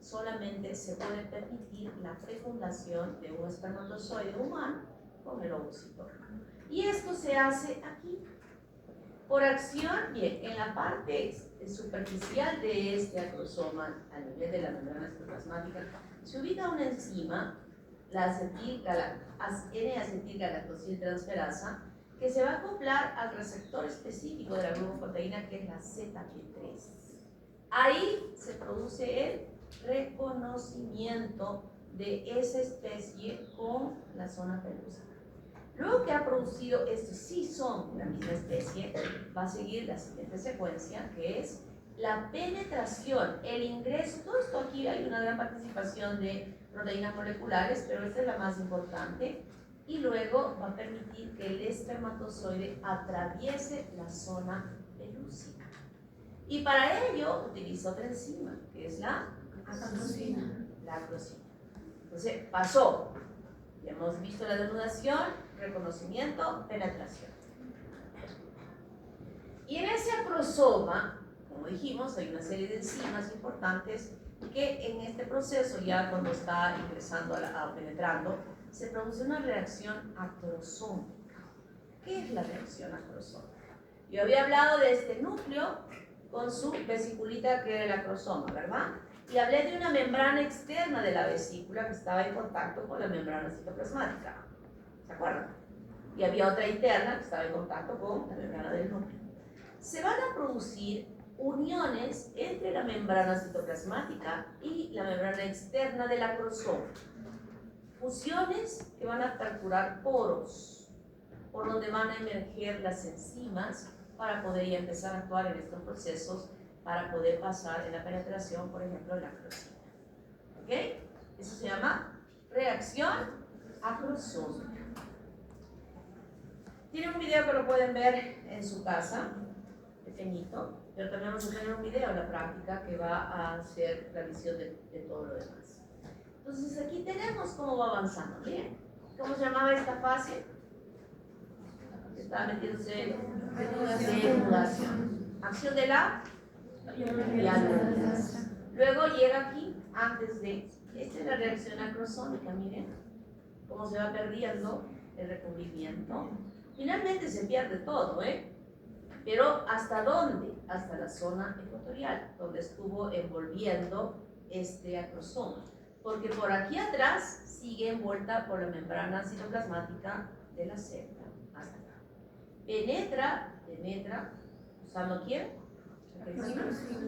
solamente se puede permitir la fecundación de un espermatozoide humano con el ovocito. Y esto se hace aquí. Por acción, bien, en la parte superficial de este acrosoma, a nivel de la membrana citoplasmática, se ubica una enzima, la N-acetilgalactosiltransferasa, que se va a acoplar al receptor específico de la glucoproteína, que es la ZP3. Ahí se produce el reconocimiento de esa especie con la zona pelúcida. Luego que ha producido, estos sí son la misma especie, va a seguir la siguiente secuencia, que es la penetración, el ingreso. Todo esto aquí hay una gran participación de proteínas moleculares, pero esta es la más importante. Y luego va a permitir que el espermatozoide atraviese la zona pelúcida. Y para ello utiliza otra enzima, que es la acrosina. Entonces pasó. Ya hemos visto la denudación, reconocimiento, penetración. Y en ese acrosoma, como dijimos, hay una serie de enzimas importantes que en este proceso, ya cuando está ingresando, penetrando, se produce una reacción acrosómica. ¿Qué es la reacción acrosómica? Yo había hablado de este núcleo con su vesiculita, que era el acrosoma, ¿verdad? Y hablé de una membrana externa de la vesícula que estaba en contacto con la membrana citoplasmática. ¿Se acuerdan? Y había otra interna que estaba en contacto con la membrana del núcleo. Se van a producir uniones entre la membrana citoplasmática y la membrana externa del acrosoma. Fusiones que van a percurar poros, por donde van a emerger las enzimas para poder ya empezar a actuar en estos procesos, para poder pasar en la penetración, por ejemplo, la acrosina. ¿Ok? Eso se llama reacción acrosómica. Tiene un video que lo pueden ver en su casa, pequeñito, pero también vamos a tener un video en la práctica que va a hacer la visión de todo lo demás. Entonces aquí tenemos cómo va avanzando. Miren, ¿cómo se llamaba esta fase? Estaba metiéndose en denudación. Acción de la hialuronidasa. Luego llega aquí, antes de, esta es la reacción acrosómica, miren, cómo se va perdiendo el recubrimiento. Finalmente se pierde todo, pero ¿hasta dónde? Hasta la zona ecuatorial, donde estuvo envolviendo este acrosoma. Porque por aquí atrás sigue envuelta por la membrana citoplasmática de la célula. Hasta acá. Penetra, usando ¿quién?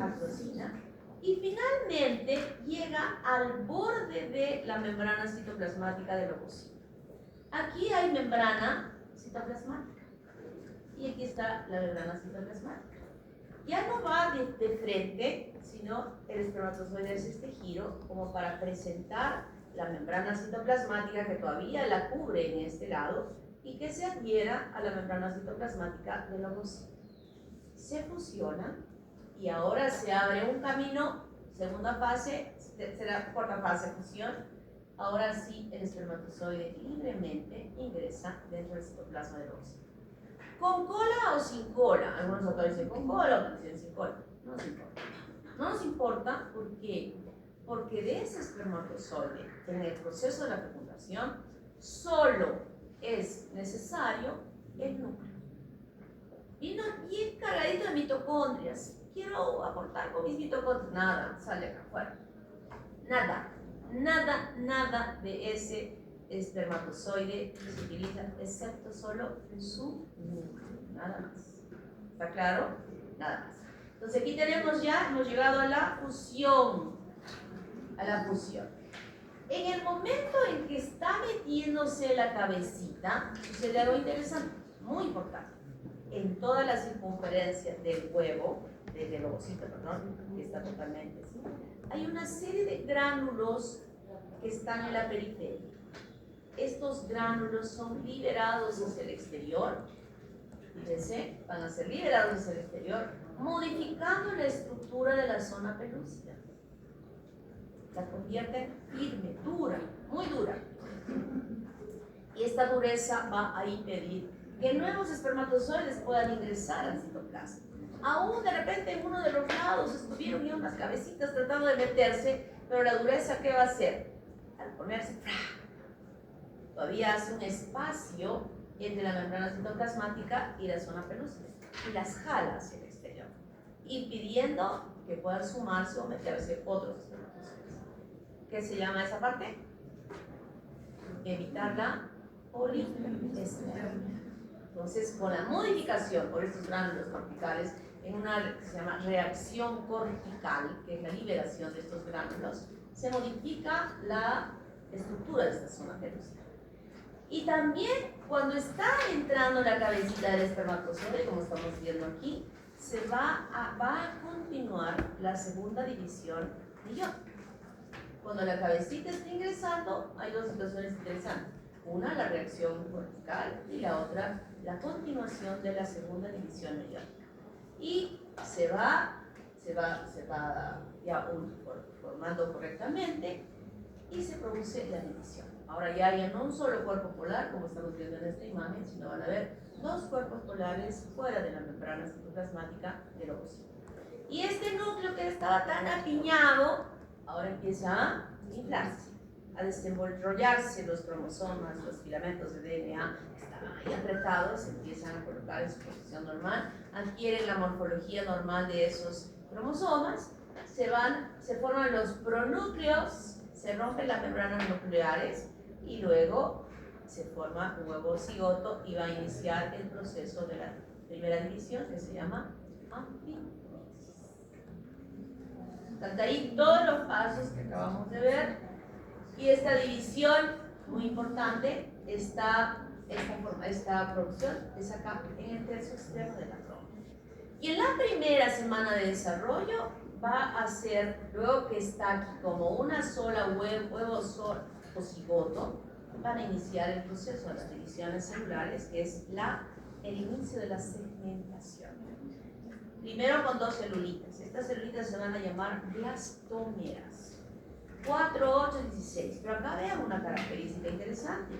Acrosina. Y finalmente llega al borde de la membrana citoplasmática del ovocito. Aquí hay membrana citoplasmática. Y aquí está la membrana citoplasmática. Ya no va de frente, sino el espermatozoide hace este giro como para presentar la membrana citoplasmática que todavía la cubre en este lado y que se adhiera a la membrana citoplasmática del ovocito. Se fusionan y ahora se abre un camino, segunda fase, tercera, cuarta fase, fusión. Ahora sí, el espermatozoide libremente ingresa dentro del citoplasma del ovocito. ¿Con cola o sin cola? Algunos autores dicen con cola, otros dicen sin cola. No nos importa. No nos importa porque de ese espermatozoide, en el proceso de la fecundación, solo es necesario el núcleo. Y no bien cargadito de mitocondrias. Quiero aportar con mis mitocondrias. Nada, sale acá afuera. Nada de ese espermatozoide se utiliza, excepto solo su núcleo. Nada más. ¿Está claro? Nada más. Entonces aquí tenemos ya, hemos llegado a la fusión. En el momento en que está metiéndose la cabecita, sucede algo interesante, muy importante. En toda la circunferencia del huevo, del ovocito, perdón, que está totalmente así, hay una serie de gránulos que están en la periferia. Estos gránulos son liberados hacia el exterior, fíjense, van a ser liberados hacia el exterior, modificando la estructura de la zona pelúcida. La convierten firme, dura, muy dura. Y esta dureza va a impedir que nuevos espermatozoides puedan ingresar al citoplasma. Aún de repente en uno de los lados estuvieron ya unas cabecitas tratando de meterse, pero la dureza, ¿qué va a hacer? Al ponerse, todavía hace un espacio entre la membrana citoplasmática y la zona pelúcida y las jala hacia el exterior, impidiendo que puedan sumarse o meterse otros espermatozoides. ¿Qué se llama esa parte? Evitar la poliespermia. Entonces, con la modificación por estos gránulos corticales, en una que se llama reacción cortical, que es la liberación de estos gránulos, se modifica la estructura de esta zona pelúcida. Y también cuando está entrando la cabecita del espermatozoide, como estamos viendo aquí, se va a continuar la segunda división meiótica. Cuando la cabecita está ingresando, hay dos situaciones interesantes. Una, la reacción cortical, y la otra, la continuación de la segunda división meiótica. Y se va ya formando correctamente y se produce la división. Ahora ya hay no un solo cuerpo polar, como estamos viendo en esta imagen, sino van a haber dos cuerpos polares fuera de la membrana citoplasmática del ovocito. Y este núcleo que estaba tan apiñado, ahora empieza a inflarse, a desenrollarse los cromosomas, los filamentos de DNA que estaban ahí apretados, se empiezan a colocar en su posición normal, adquieren la morfología normal de esos cromosomas, se forman los pronúcleos, se rompen las membranas nucleares y luego se forma un huevo cigoto y va a iniciar el proceso de la primera división que se llama amplimesis. Están ahí todos los pasos que acabamos de ver y esta división, muy importante, esta producción es acá en el tercio externo de la trompa. Y en la primera semana de desarrollo va a ser, luego que está aquí como una sola huevo o cigoto, van a iniciar el proceso de las divisiones celulares, que es el inicio de la segmentación. Primero con dos celulitas. Estas celulitas se van a llamar blastómeras. 4, 8, 16. Pero acá vean una característica interesante,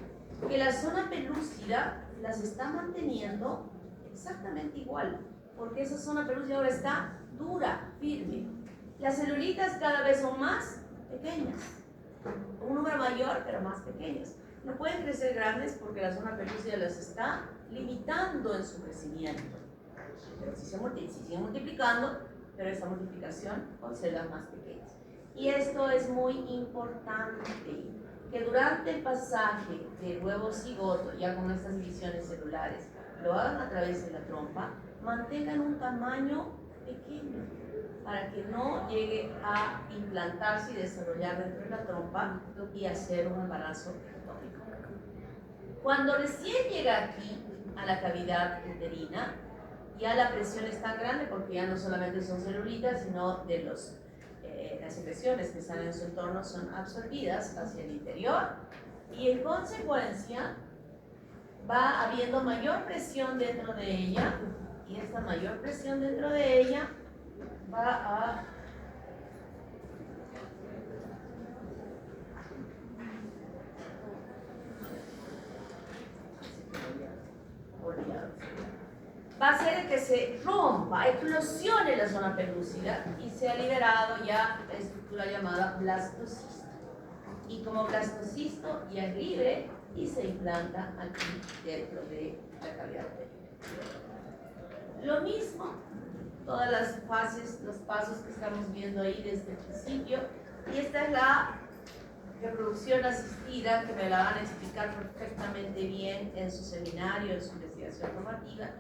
que la zona pelúcida las está manteniendo exactamente igual, porque esa zona pelúcida ahora está dura, firme. Las celulitas cada vez son más pequeñas, un número mayor, pero más pequeñas. No pueden crecer grandes porque la zona pelúcida las está limitando en su crecimiento. Pero sí siguen multiplicando, pero esta multiplicación con células más pequeñas. Y esto es muy importante, que durante el pasaje del huevo cigoto, ya con estas divisiones celulares, lo hagan a través de la trompa, mantengan un tamaño pequeño, para que no llegue a implantarse y desarrollar dentro de la trompa y hacer un embarazo ectópico. Cuando recién llega aquí, a la cavidad uterina, ya la presión es tan grande porque ya no solamente son celulitas, sino de las secreciones que están en su entorno son absorbidas hacia el interior y en consecuencia va habiendo mayor presión dentro de ella y esta mayor presión dentro de ella va a hacer que se rompa, eclosione la zona pelúcida y se ha liberado ya la estructura llamada blastocisto. Y como blastocisto ya es libre y se implanta aquí dentro de la cavidad uterina. Lo mismo, todas las fases, los pasos que estamos viendo ahí desde el principio. Y esta es la reproducción asistida que me la van a explicar perfectamente bien en su seminario, en su investigación formativa,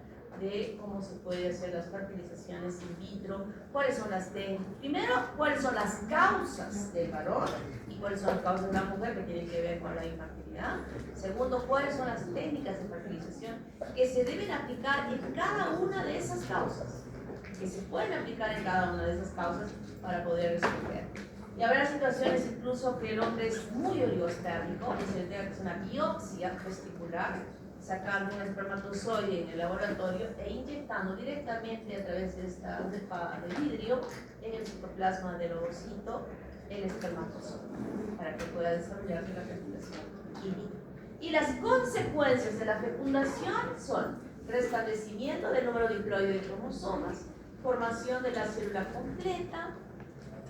de cómo se puede hacer las fertilizaciones in vitro, cuáles son las técnicas. Primero, cuáles son las causas del varón y cuáles son las causas de la mujer que tienen que ver con la infertilidad. Segundo, cuáles son las técnicas de fertilización que se deben aplicar en cada una de esas causas, que se pueden aplicar en cada una de esas causas para poder resolver. Y habrá situaciones incluso que el hombre es muy oligostérmico y se le tenga que hacer una biopsia testicular, sacando un espermatozoide en el laboratorio e inyectando directamente a través de esta cepa de vidrio en el citoplasma del ovocito el espermatozoide para que pueda desarrollarse la fecundación in vitro. Y las consecuencias de la fecundación son restablecimiento del número diploide de cromosomas, formación de la célula completa,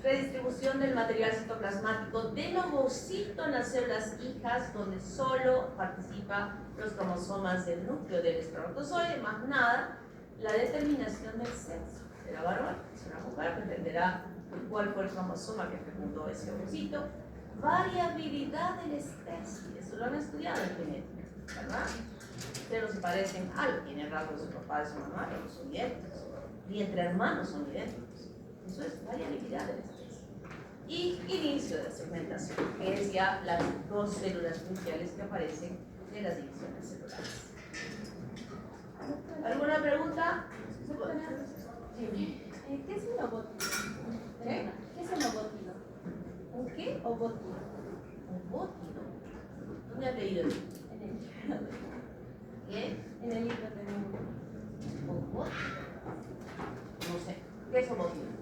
redistribución del material citoplasmático del ovocito en las células hijas, donde solo participa los cromosomas del núcleo del espermatozoide, más nada, la determinación del sexo. Será varón, será mujer, dependerá de cuál fue el cromosoma que fecundó ese ovocito. Variabilidad de la especie, eso lo han estudiado en genética, ¿verdad? Pero se parecen algo, tienen rasgos de su papá y su mamá, pero no son idénticos, ni entre hermanos son idénticos. Eso es variabilidad de la especie. Y inicio de la segmentación, que es ya las dos células cruciales que aparecen de las divisiones celulares. ¿Alguna pregunta? ¿Qué es un ovótilo? ¿Qué? ¿Qué es un ovótilo? ¿Un qué? Ovótilo. Un bótilo. ¿Dónde has leído eso? En el libro. ¿Qué? En el libro tenemos. ¿Un bótilo? No sé. ¿Qué es un bótilo?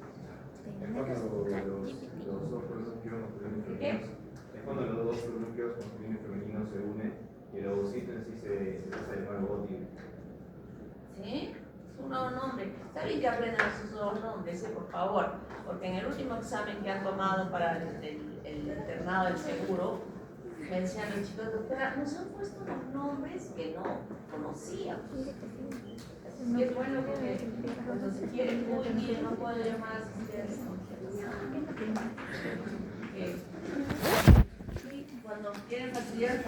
Es cuando los dos núcleos masculino y femenino. Es cuando los dos núcleos masculino y femenino se unen y el ovocito en sí se pasa a llamar ovótilo. ¿Sí? Es un nuevo nombre. Está bien que aprendan sus nuevos nombres, por favor, porque en el último examen que han tomado para el internado del seguro, me decían los chicos, doctora, nos han puesto unos nombres que no conocíamos. Así que es bueno que cuando se quiere muy bien, no puedo llamar asistencia. Cuando quieren facilitar